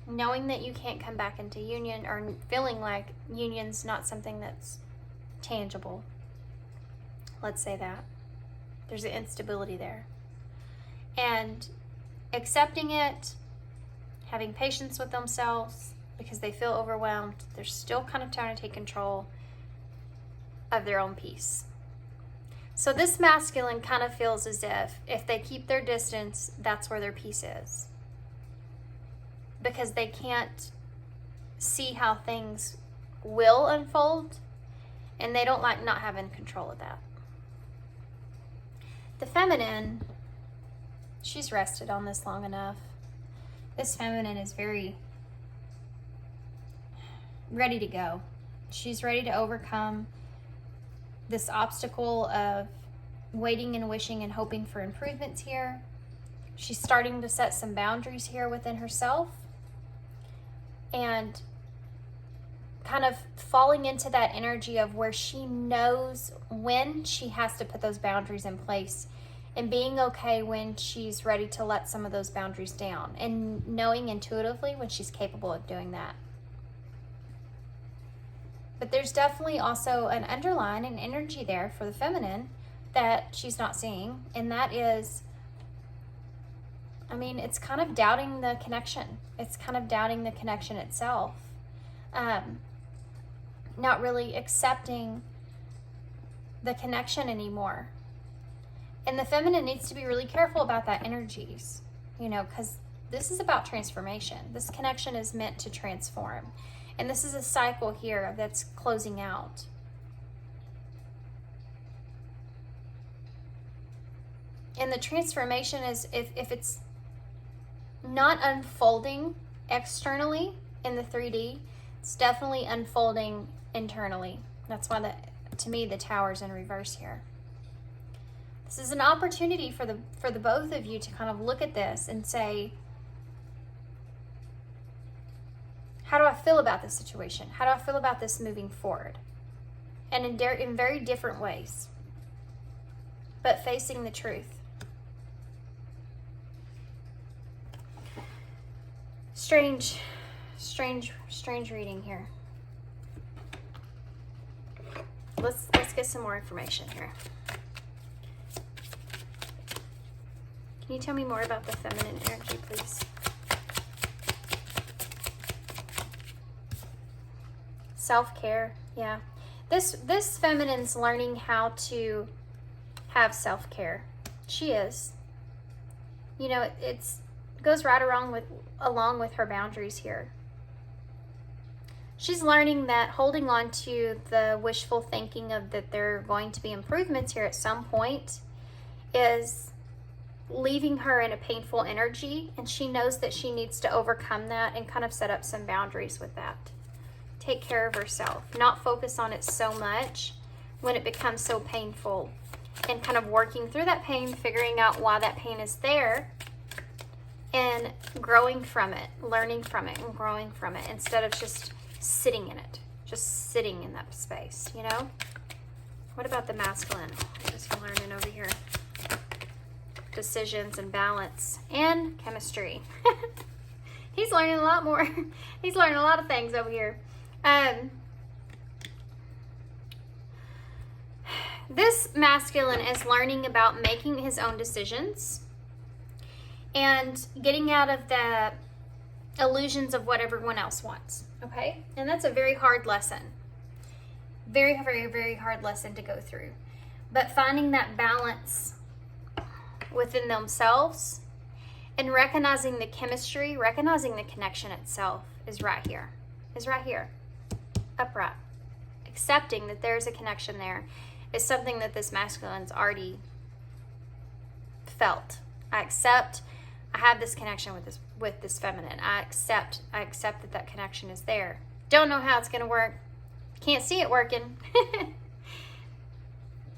Knowing that you can't come back into union, or feeling like union's not something that's tangible. Let's say that. There's an instability there. And accepting it, having patience with themselves, because they feel overwhelmed. They're still kind of trying to take control of their own peace. So this masculine kind of feels as if they keep their distance, that's where their peace is. Because they can't see how things will unfold, and they don't like not having control of that. The feminine, she's rested on this long enough. This feminine is very ready to go. She's ready to overcome this obstacle of waiting and wishing and hoping for improvements here. She's starting to set some boundaries here within herself and kind of falling into that energy of where she knows when she has to put those boundaries in place and being okay when she's ready to let some of those boundaries down and knowing intuitively when she's capable of doing that. But there's definitely also an underline and energy there for the feminine that she's not seeing. And that is, I mean, it's kind of doubting the connection. It's kind of doubting the connection itself. Not really accepting the connection anymore. And the feminine needs to be really careful about that energies, you know, because this is about transformation. This connection is meant to transform. And this is a cycle here that's closing out. And the transformation is, if it's not unfolding externally in the 3D, it's definitely unfolding internally. That's why, to me, the Tower's in reverse here. This is an opportunity for the both of you to kind of look at this and say, how do I feel about this situation? How do I feel about this moving forward? And in very different ways, but facing the truth. Strange reading here. Let's get some more information here. Can you tell me more about the feminine energy, please? Self-care, yeah. This feminine's learning how to have self-care. She is. You know, it goes right along with her boundaries here. She's learning that holding on to the wishful thinking of that there are going to be improvements here at some point is leaving her in a painful energy, and she knows that she needs to overcome that and kind of set up some boundaries with that. Take care of herself, not focus on it so much when it becomes so painful, and kind of working through that pain, figuring out why that pain is there, and growing from it, learning from it, and growing from it, instead of just sitting in it, just sitting in that space, you know? What about the masculine? I'm just learning over here. Decisions and balance and chemistry. He's learning a lot more. He's learning a lot of things over here. This masculine is learning about making his own decisions and getting out of the illusions of what everyone else wants, okay? And that's a very hard lesson. Very, very, very hard lesson to go through. But finding that balance within themselves and recognizing the chemistry, recognizing the connection itself is right here. Is right here. Upright. Accepting that there's a connection there is something that this masculine's already felt. I accept I have this connection with this feminine. I accept that connection is there. Don't know how it's going to work. Can't see it working.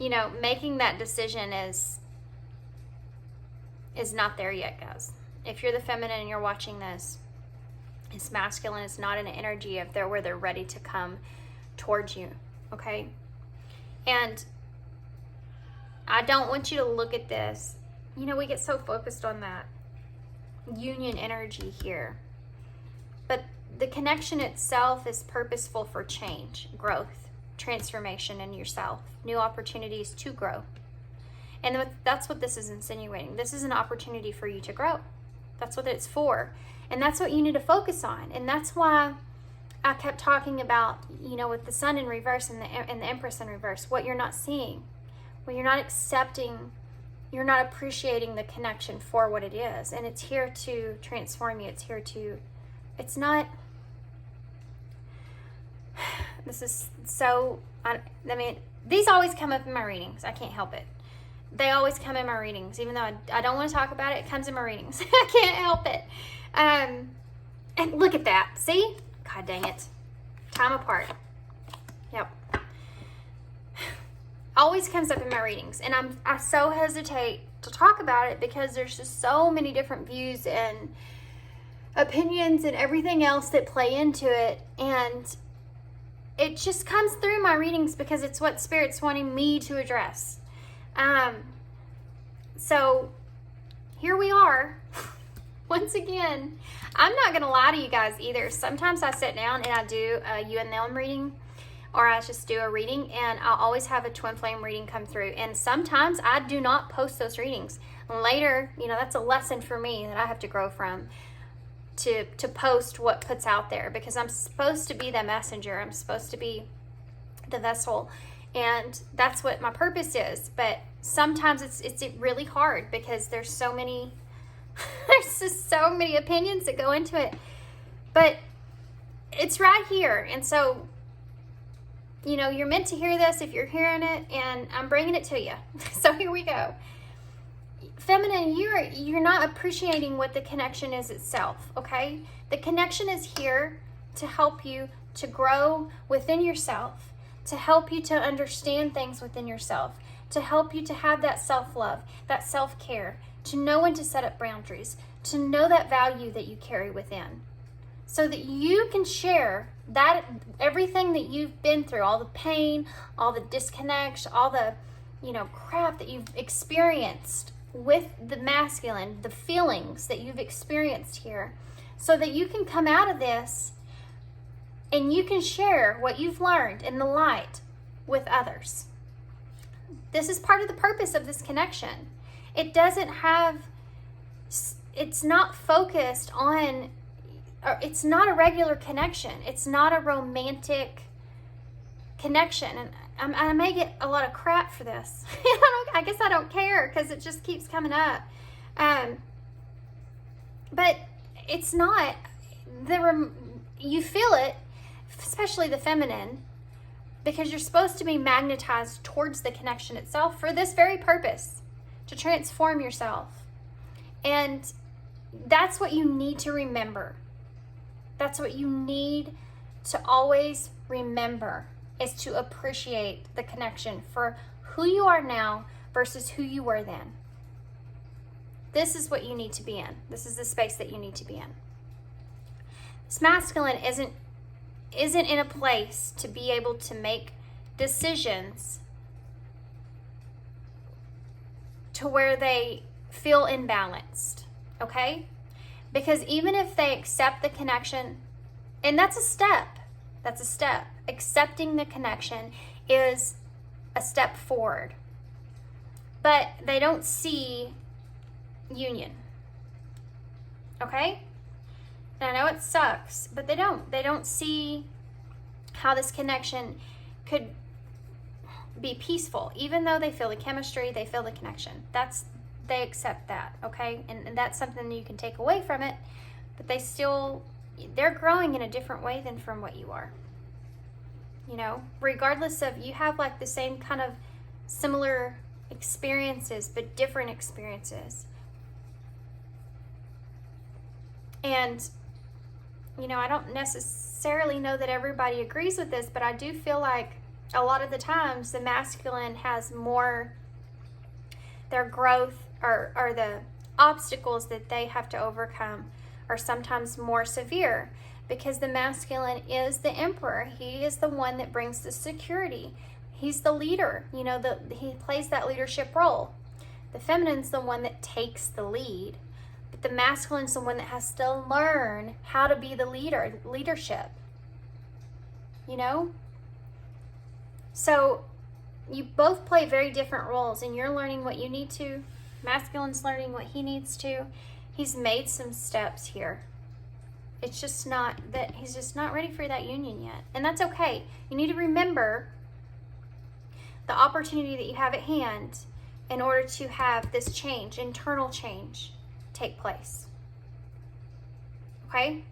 You know, making that decision is not there yet, guys. If you're the feminine and you're watching this, this masculine is not in an energy of where they're ready to come towards you, okay? And I don't want you to look at this. You know, we get so focused on that union energy here. But the connection itself is purposeful for change, growth, transformation in yourself, new opportunities to grow. And that's what this is insinuating. This is an opportunity for you to grow. That's what it's for. And that's what you need to focus on. And that's why I kept talking about, you know, with the sun in reverse and the Empress in reverse, what you're not seeing. When you're not accepting, you're not appreciating the connection for what it is. And it's here to transform you. It's here to, it's not, this is so, I mean, these always come up in my readings. I can't help it. They always come in my readings. Even though I don't want to talk about it, it comes in my readings. I can't help it. And look at that. See? God dang it. Time apart. Yep. Always comes up in my readings. And I so hesitate to talk about it because there's just so many different views and opinions and everything else that play into it. And it just comes through my readings because it's what Spirit's wanting me to address. So here we are. Once again, I'm not going to lie to you guys either. Sometimes I sit down and I do a you and them reading, or I just do a reading, and I'll always have a twin flame reading come through. And sometimes I do not post those readings. Later, you know, that's a lesson for me that I have to grow from, to post what puts out there, because I'm supposed to be the messenger. I'm supposed to be the vessel. And that's what my purpose is. But sometimes it's really hard because there's so many there's just so many opinions that go into it. But it's right here. And so, you know, you're meant to hear this if you're hearing it, and I'm bringing it to you. So here we go. Feminine, you're not appreciating what the connection is itself, okay? The connection is here to help you to grow within yourself, to help you to understand things within yourself, to help you to have that self-love, that self-care, to know when to set up boundaries, to know that value that you carry within, so that you can share that everything that you've been through, all the pain, all the disconnect, all the, crap that you've experienced with the masculine, the feelings that you've experienced here, so that you can come out of this and you can share what you've learned in the light with others. This is part of the purpose of this connection. It's not focused on, it's not a regular connection. It's not a romantic connection. And I may get a lot of crap for this. I guess I don't care, because it just keeps coming up. But it's not, you feel it, especially the feminine, because you're supposed to be magnetized towards the connection itself for this very purpose, to transform yourself. And that's what you need to remember. That's what you need to always remember, is to appreciate the connection for who you are now versus who you were then. This is what you need to be in. This is the space that you need to be in. This masculine isn't in a place to be able to make decisions to where they feel imbalanced, okay? Because even if they accept the connection, and that's a step. Accepting the connection is a step forward. But they don't see union, okay? And I know it sucks, but they don't see how this connection could be peaceful, even though they feel the chemistry, they feel the connection. They accept that, okay? And that's something you can take away from it, but they're growing in a different way than from what you are. Regardless of, you have like the same kind of similar experiences, but different experiences. And I don't necessarily know that everybody agrees with this, but I do feel like a lot of the times the masculine has more, their growth or the obstacles that they have to overcome are sometimes more severe, because the masculine is the emperor. He is the one that brings the security. He's the leader. He plays that leadership role. The feminine's the one that takes the lead. The masculine's the one that has to learn how to be the leadership. So you both play very different roles, and you're learning what you need to. Masculine's learning what he needs to. He's made some steps here. It's just not that he's just not ready for that union yet. And that's okay. You need to remember the opportunity that you have at hand in order to have this change, internal change, take place. Okay?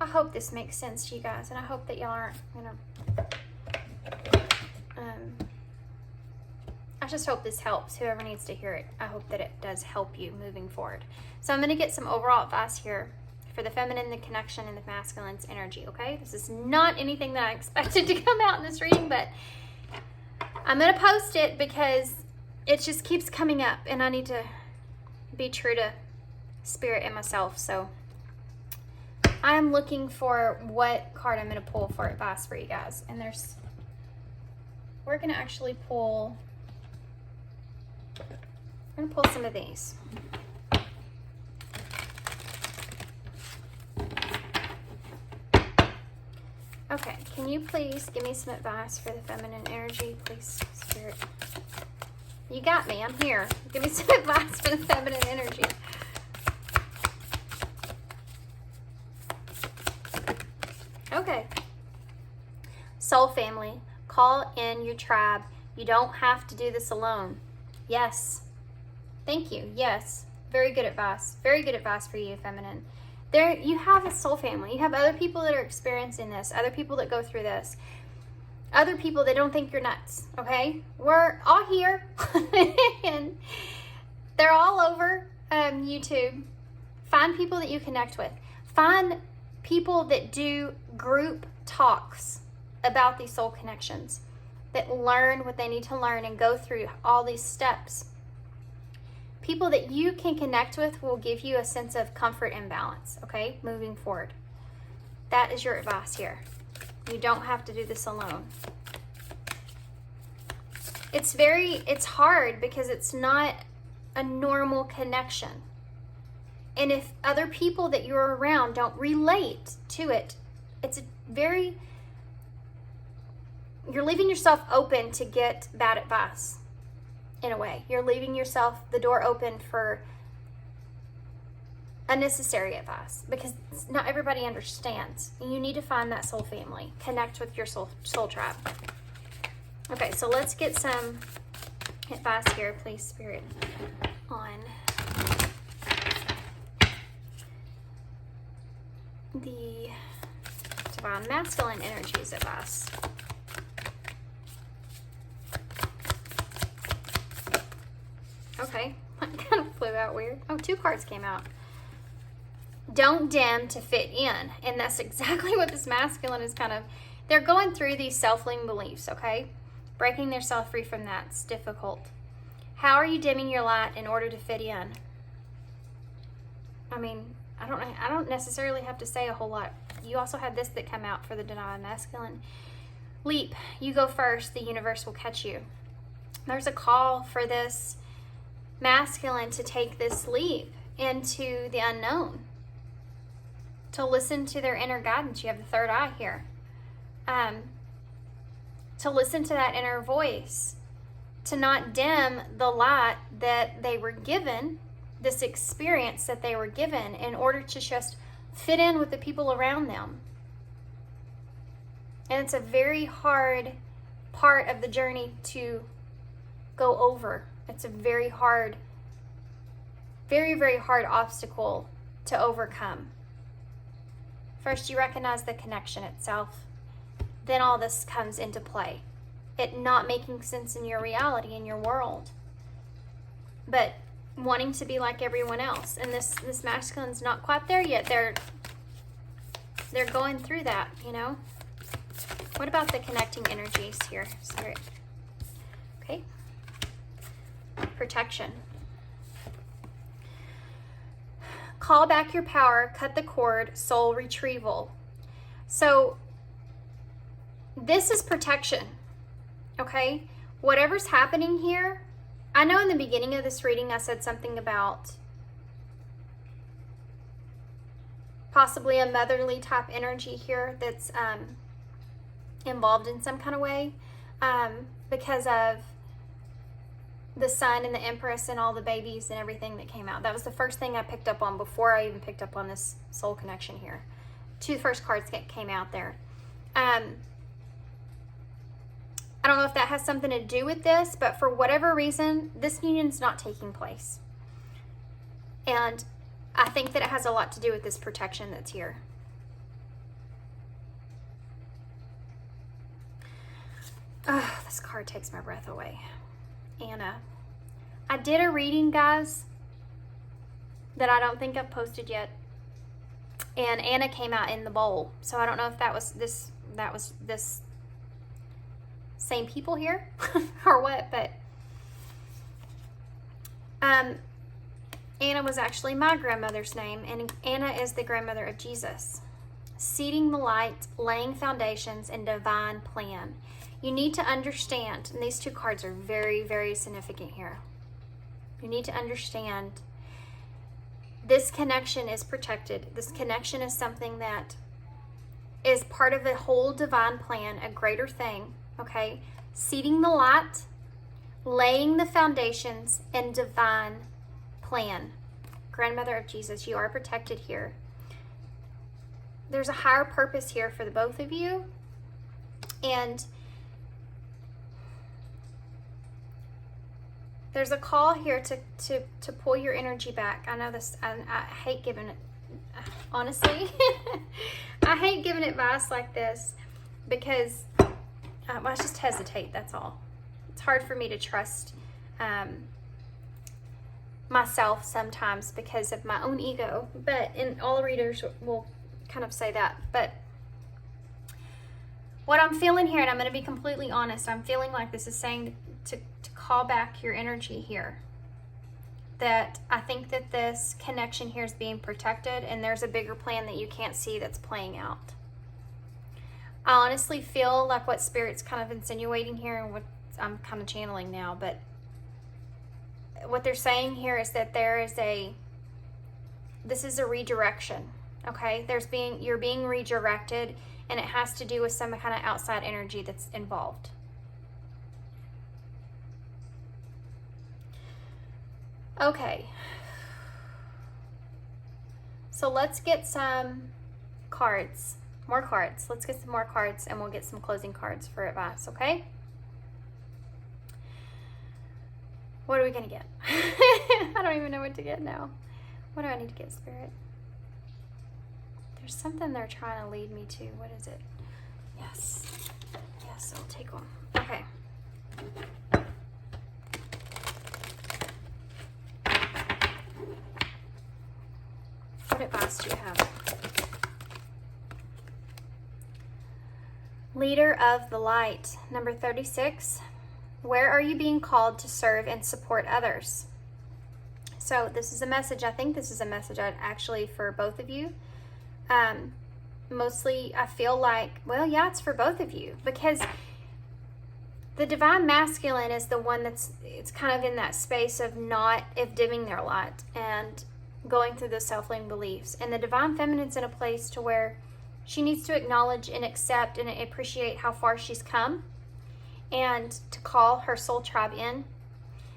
I hope this makes sense to you guys, and I hope that y'all aren't I just hope this helps whoever needs to hear it. I hope that it does help you moving forward. So I'm going to get some overall advice here for the feminine, the connection, and the masculine's energy, okay? This is not anything that I expected to come out in this reading, but I'm going to post it because it just keeps coming up, and I need to be true to spirit and myself. So I am looking for what card I'm going to pull for advice for you guys. And we're going to actually pull, we're going to pull some of these. Okay, can you please give me some advice for the feminine energy, please, spirit? You got me, I'm here. Give me some advice for the feminine energy. Okay. Soul family, call in your tribe. You don't have to do this alone. Yes. Thank you. Yes. Very good advice. Very good advice for you, feminine. You have a soul family. You have other people that are experiencing this, other people that go through this, other people that don't think you're nuts, okay? We're all here, and they're all over YouTube. Find people that you connect with. Find people that do group talks about these soul connections. that learn what they need to learn and go through all these steps. People that you can connect with will give you a sense of comfort and balance, okay, moving forward. That is your advice here. You don't have to do this alone. It's hard because it's not a normal connection. And if other people that you're around don't relate to it, you're leaving yourself open to get bad advice. In a way, you're leaving yourself the door open for unnecessary advice, because not everybody understands. You need to find that soul family. Connect with your soul tribe. Okay, so let's get some advice here, please, Spirit, on the divine masculine energies advice. Okay, that kind of flew out weird. Oh, 2 cards came out. Don't dim to fit in. And that's exactly what this masculine is kind of, they're going through these self-limiting beliefs, okay? Breaking themselves free from that's difficult. How are you dimming your light in order to fit in? I mean, I don't necessarily have to say a whole lot. You also have this that come out for the divine masculine. Leap. You go first. The universe will catch you. There's a call for this masculine to take this leap into the unknown, to listen to their inner guidance. You have the third eye here. To listen to that inner voice, to not dim the light that they were given, this experience that they were given, in order to just fit in with the people around them. And it's a very hard part of the journey to go over. It's a very hard, very, very hard obstacle to overcome. First, you recognize the connection itself. Then all this comes into play. It not making sense in your reality, in your world. But wanting to be like everyone else. And this masculine's not quite there yet. They're going through that, you know. What about the connecting energies here, Spirit? Okay. Protection. Call back your power, cut the cord, soul retrieval. So this is protection, okay? Whatever's happening here, I know in the beginning of this reading I said something about possibly a motherly type energy here that's involved in some kind of way because of the sun and the Empress and all the babies and everything that came out. That was the first thing I picked up on before I even picked up on this soul connection here. 2 first cards that came out there. I don't know if that has something to do with this, but for whatever reason, this union's not taking place. And I think that it has a lot to do with this protection that's here. This card takes my breath away. Anna. I did a reading, guys, that I don't think I've posted yet. And Anna came out in the bowl. So I don't know if that was this same people here or what, but Anna was actually my grandmother's name, and Anna is the grandmother of Jesus. Seeding the light, laying foundations, and divine plan. You need to understand, and these 2 cards are very, very significant here. You need to understand this connection is protected. This connection is something that is part of the whole divine plan, a greater thing, okay? Seeding the light, laying the foundations, and divine plan. Grandmother of Jesus, you are protected here. There's a higher purpose here for the both of you. And there's a call here to pull your energy back. I know this, I hate giving it, honestly, I hate giving advice like this because I just hesitate, that's all. It's hard for me to trust myself sometimes because of my own ego, and all readers will kind of say that. But What I'm feeling here, and I'm going to be completely honest, I'm feeling like this is saying to call back your energy here. That I think that this connection here is being protected, and there's a bigger plan that you can't see that's playing out. I honestly feel like what Spirit's kind of insinuating here, and what I'm kind of channeling now, but what they're saying here is that this is a redirection, okay? You're being redirected, and it has to do with some kind of outside energy that's involved. Okay. So let's get some cards. More cards. Let's get some more cards, and we'll get some closing cards for advice, okay? What are we going to get? I don't even know what to get now. What do I need to get, Spirit? There's something they're trying to lead me to. What is it? Yes. Yes, I'll take one. Okay. What advice do you have? Leader of the light, number 36. Where are you being called to serve and support others? So this is a message. I think this is a message actually for both of you. Mostly I feel like, well, yeah, it's for both of you, because the divine masculine is the one it's kind of in that space of dimming their light and going through those self-limiting beliefs. And the divine feminine's in a place to where she needs to acknowledge and accept and appreciate how far she's come, and to call her soul tribe in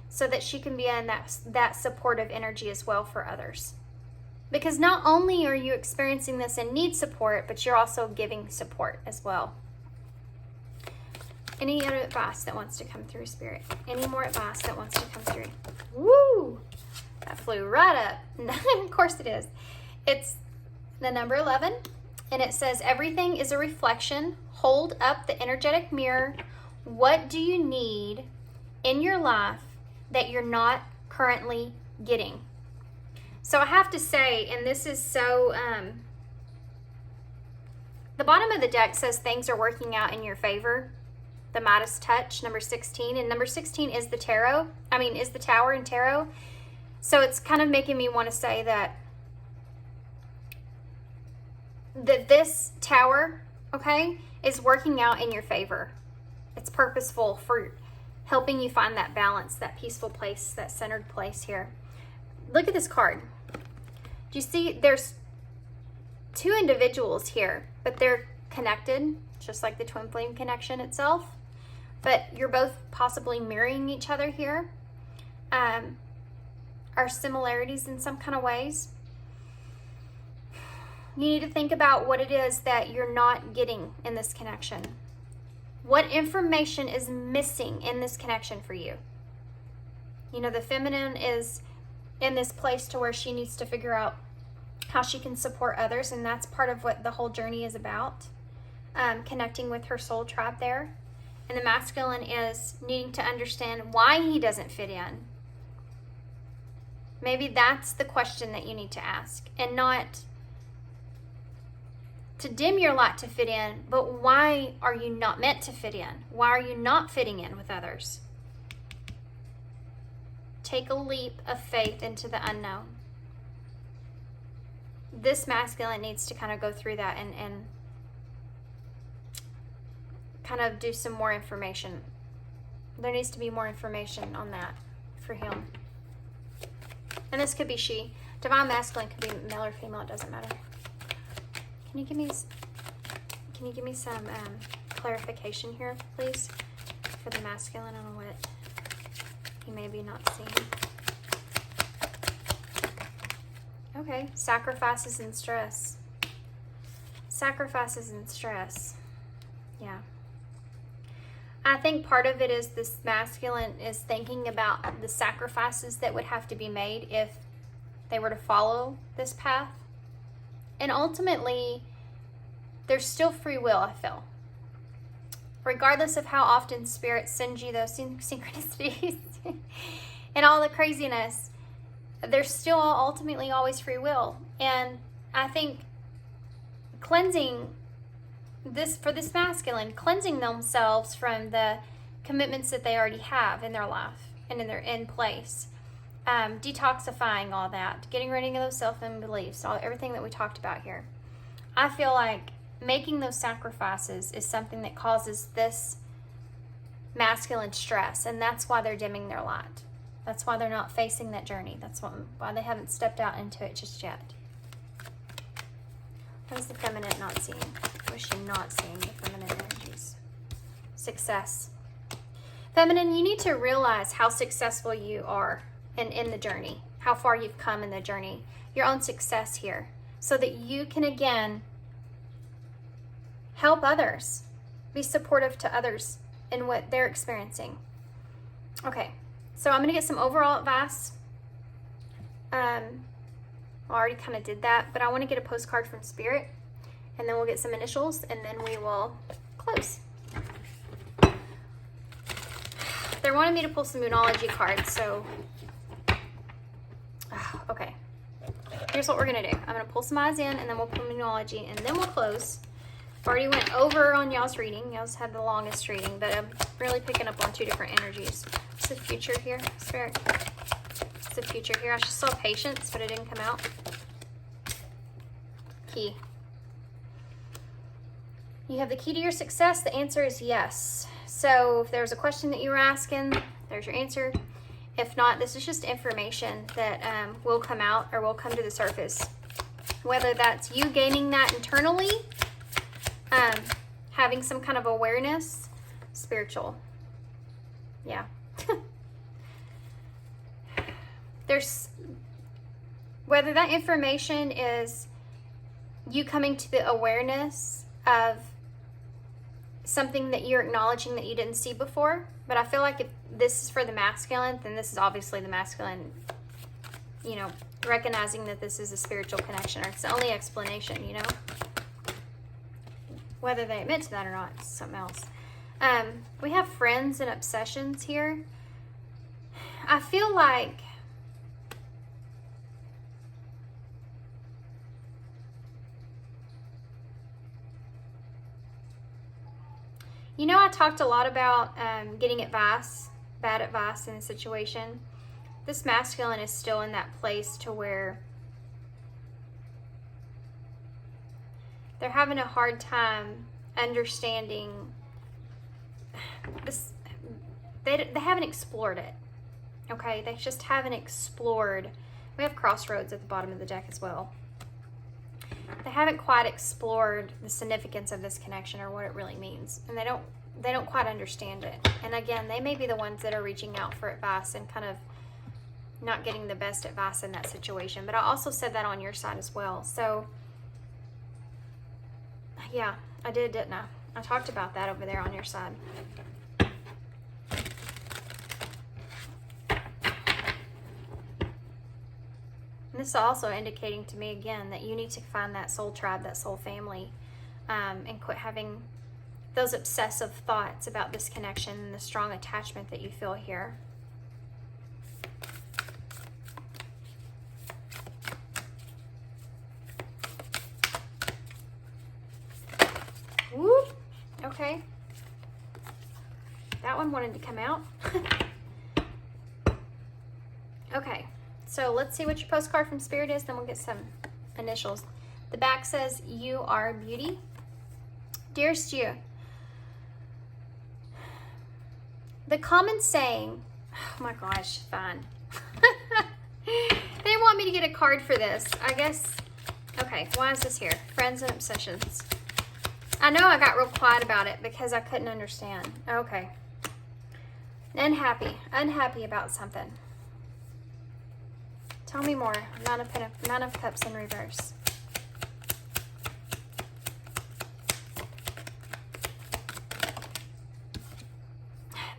so that she can be in that supportive energy as well for others. Because not only are you experiencing this and need support, but you're also giving support as well. Any other advice that wants to come through, Spirit? Any more advice that wants to come through? Woo! That flew right up. Of course it is. It's the number 11, and it says, everything is a reflection. Hold up the energetic mirror. What do you need in your life that you're not currently getting? So I have to say, and this is so, the bottom of the deck says things are working out in your favor. The Midas touch, number 16. And number 16 is the tarot. Is the tower in tarot. So it's kind of making me want to say that this tower, okay, is working out in your favor. It's purposeful for helping you find that balance, that peaceful place, that centered place here. Look at this card. Do you see there's two individuals here, but they're connected, just like the twin flame connection itself. But you're both possibly mirroring each other here. Are similarities in some kind of ways. You need to think about what it is that you're not getting in this connection. What information is missing in this connection for you? You know, the feminine is in this place to where she needs to figure out how she can support others, and that's part of what the whole journey is about, connecting with her soul tribe there. And the masculine is needing to understand why he doesn't fit in. Maybe that's the question that you need to ask, and not to dim your light to fit in, but why are you not meant to fit in? Why are you not fitting in with others? Take a leap of faith into the unknown. This masculine needs to kind of go through that and kind of do some more information. There needs to be more information on that for him. And this could be she. Divine masculine could be male or female, it doesn't matter. Can you give me some clarification here, please, for the masculine on what he may be not seeing? Okay, sacrifices and stress. Sacrifices and stress. Yeah. I think part of it is this masculine is thinking about the sacrifices that would have to be made if they were to follow this path. And ultimately, there's still free will, I feel. Regardless of how often Spirit sends you those synchronicities and all the craziness, there's still ultimately always free will. And I think cleansing for this masculine, cleansing themselves from the commitments that they already have in their life and in place. Detoxifying all that, getting rid of those self-limiting beliefs, everything that we talked about here. I feel like making those sacrifices is something that causes this masculine stress, and that's why they're dimming their light. That's why they're not facing that journey. That's why they haven't stepped out into it just yet. What is the feminine not seeing? What is she not seeing, the feminine energies? Success. Feminine, you need to realize how successful you are in the journey, how far you've come in the journey, your own success here, so that you can again help others, be supportive to others in what they're experiencing. Okay, so I'm going to get some overall advice. I already kind of did that, but I want to get a postcard from Spirit, and then we'll get some initials, and then we will close. They're wanting me to pull some Moonology cards, so okay. Here's what we're going to do. I'm going to pull some eyes in, and then we'll pull Moonology, and then we'll close. Already went over on y'all's reading. Y'all's had the longest reading, but I'm really picking up on two different energies. What's the future here, Spirit? What's the future here? I just saw patience, but it didn't come out. Key. You have the key to your success. The answer is yes. So if there's a question that you were asking, there's your answer. If not, this is just information that will come out or will come to the surface. Whether that's you gaining that internally, having some kind of awareness, spiritual. Yeah. There's, whether that information is you coming to the awareness of something that you're acknowledging that you didn't see before. But I feel like if this is for the masculine, then this is obviously the masculine, you know, recognizing that this is a spiritual connection, or it's the only explanation, you know. Whether they admit to that or not, it's something else. We have friends and obsessions here. I feel like you know, I talked a lot about getting advice, bad advice in a situation. This masculine is still in that place to where they're having a hard time understanding this. They haven't explored it. Okay, they just haven't explored. We have Crossroads at the bottom of the deck as well. They haven't quite explored the significance of this connection or what it really means, and they don't quite understand it. And again, they may be the ones that are reaching out for advice and kind of not getting the best advice in that situation. But I also said that on your side as well. So yeah, I did, didn't I? I talked about that over there on your side. And this is also indicating to me again that you need to find that soul tribe, that soul family, and quit having those obsessive thoughts about this connection and the strong attachment that you feel here. Whoop. Okay. That one wanted to come out. Okay. So let's see what your postcard from Spirit is, then we'll get some initials. The back says, you are beauty. Dearest you, the common saying, oh my gosh, fine. They didn't want me to get a card for this. I guess, okay, why is this here? Friends and obsessions. I know I got real quiet about it because I couldn't understand. Okay. Unhappy about something. Tell me more. Nine of Cups in reverse.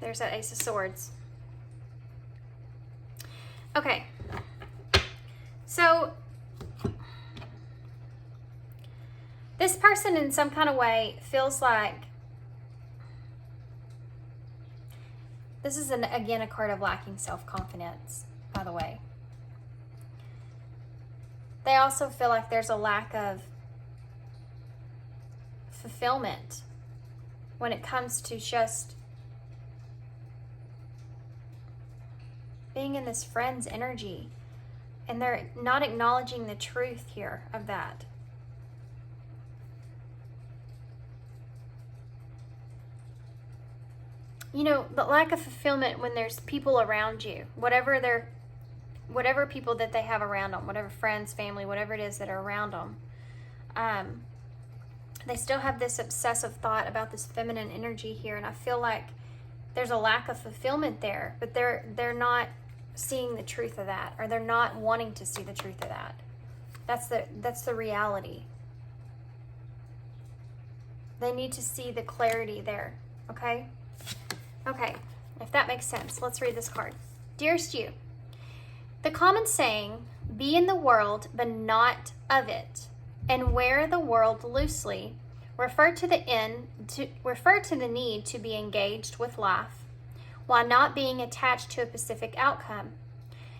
There's that Ace of Swords. Okay. So this person in some kind of way feels like this is again a card of lacking self-confidence, by the way. They also feel like there's a lack of fulfillment when it comes to just being in this friend's energy. And they're not acknowledging the truth here of that. You know, the lack of fulfillment when there's people around you, whatever people that they have around them, whatever friends, family, whatever it is that are around them, they still have this obsessive thought about this feminine energy here. And I feel like there's a lack of fulfillment there, but they're not seeing the truth of that, or they're not wanting to see the truth of that. That's the reality. They need to see the clarity there. Okay, if that makes sense, let's read this card. Dearest you, the common saying, be in the world but not of it, and wear the world loosely, refer to the need to be engaged with life while not being attached to a specific outcome.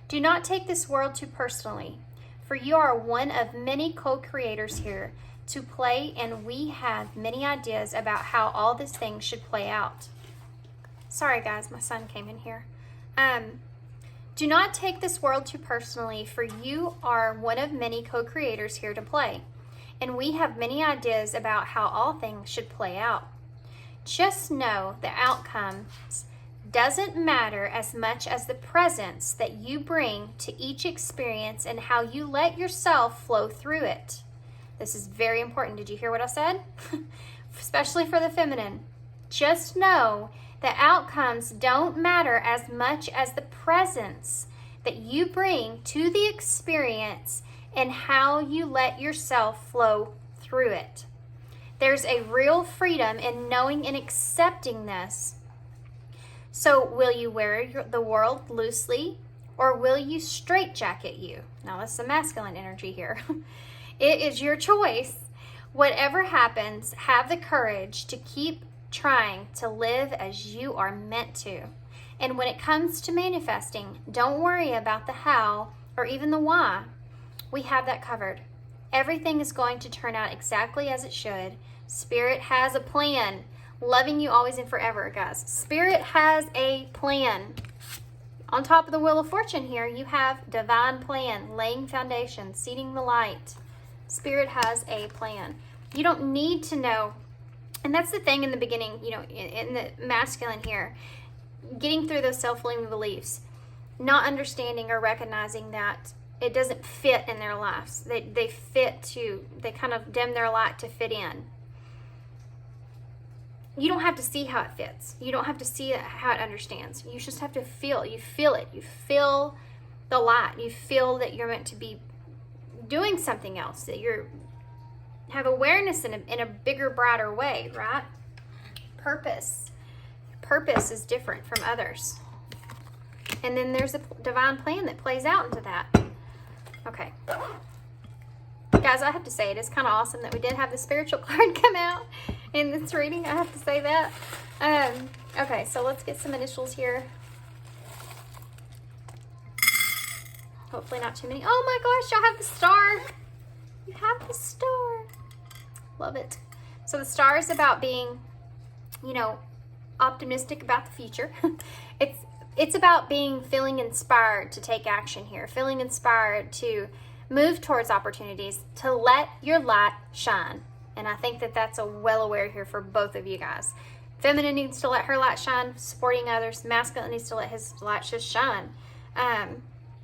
Do not take this world too personally, for you are one of many co-creators here to play, and we have many ideas about how all these things should play out. Sorry guys, my son came in here. Do not take this world too personally, for you are one of many co-creators here to play, and we have many ideas about how all things should play out. Just know the outcomes doesn't matter as much as the presence that you bring to each experience and how you let yourself flow through it. This is very important. Did you hear what I said? Especially for the feminine. Just know the outcomes don't matter as much as the presence that you bring to the experience and how you let yourself flow through it. There's a real freedom in knowing and accepting this. So will you wear the world loosely, or will you straitjacket you? Now that's the masculine energy here. It is your choice. Whatever happens, have the courage to keep trying to live as you are meant to. And when it comes to manifesting, don't worry about the how or even the why. We have that covered. Everything is going to turn out exactly as it should. Spirit has a plan. Loving you always and forever, guys. Spirit has a plan. On top of the Wheel of Fortune here, you have divine plan, laying foundation, seeding the light. Spirit has a plan. You don't need to know. And that's the thing in the beginning, you know, in the masculine here, getting through those self-limiting beliefs, not understanding or recognizing that it doesn't fit in their lives. They kind of dim their light to fit in. You don't have to see how it fits. You don't have to see how it understands. You just have to feel. You feel it. You feel the light. You feel that you're meant to be doing something else, that you're have awareness in a bigger, brighter way, right? Purpose. Purpose is different from others. And then there's a divine plan that plays out into that. Okay. Guys, I have to say, it is kind of awesome that we did have the spiritual card come out in this reading. I have to say that. Okay, so let's get some initials here. Hopefully not too many. Oh my gosh, y'all have the star. You have the star. Love it. So the star is about being, you know, optimistic about the future. It's about feeling inspired to take action here, feeling inspired to move towards opportunities, to let your light shine. And I think that that's a well aware here for both of you guys. Feminine needs to let her light shine, supporting others. Masculine needs to let his light just shine,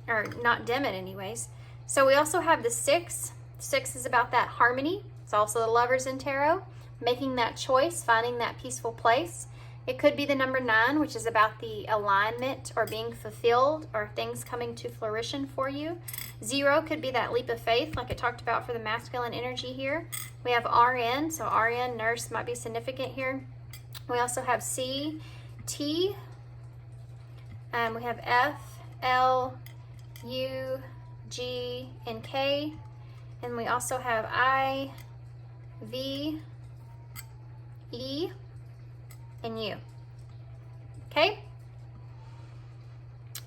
or not dim it anyways. So we also have the 6. 6 is about that harmony. It's also the Lovers in Tarot, making that choice, finding that peaceful place. It could be the number 9, which is about the alignment or being fulfilled or things coming to fruition for you. 0 could be that leap of faith, like I talked about for the masculine energy here. We have RN, so RN, nurse, might be significant here. We also have C, T, we have F, L, U, G, and K. And we also have I, V, E, and U. Okay?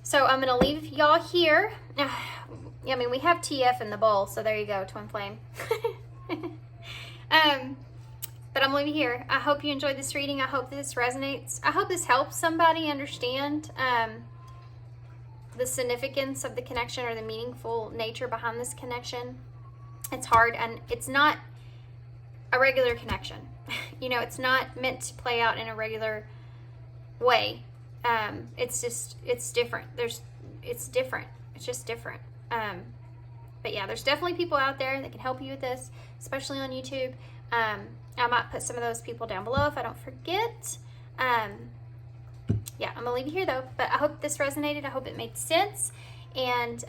So I'm going to leave y'all here. I mean, we have TF in the bowl, so there you go, twin flame. But I'm going to leave you here. I hope you enjoyed this reading. I hope this resonates. I hope this helps somebody understand the significance of the connection or the meaningful nature behind this connection. It's hard, and it's not a regular connection. You know, it's not meant to play out in a regular way. It's different. It's different. It's just different. But yeah, there's definitely people out there that can help you with this, especially on YouTube. I might put some of those people down below if I don't forget. Yeah, I'm gonna leave you here though, but I hope this resonated. I hope it made sense. And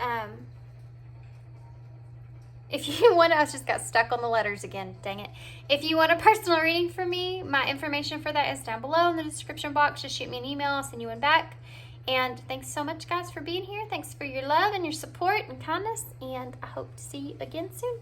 if you want to, I just got stuck on the letters again, dang it. If you want a personal reading from me, my information for that is down below in the description box. Just shoot me an email, I'll send you one back. And thanks so much, guys, for being here. Thanks for your love and your support and kindness, and I hope to see you again soon.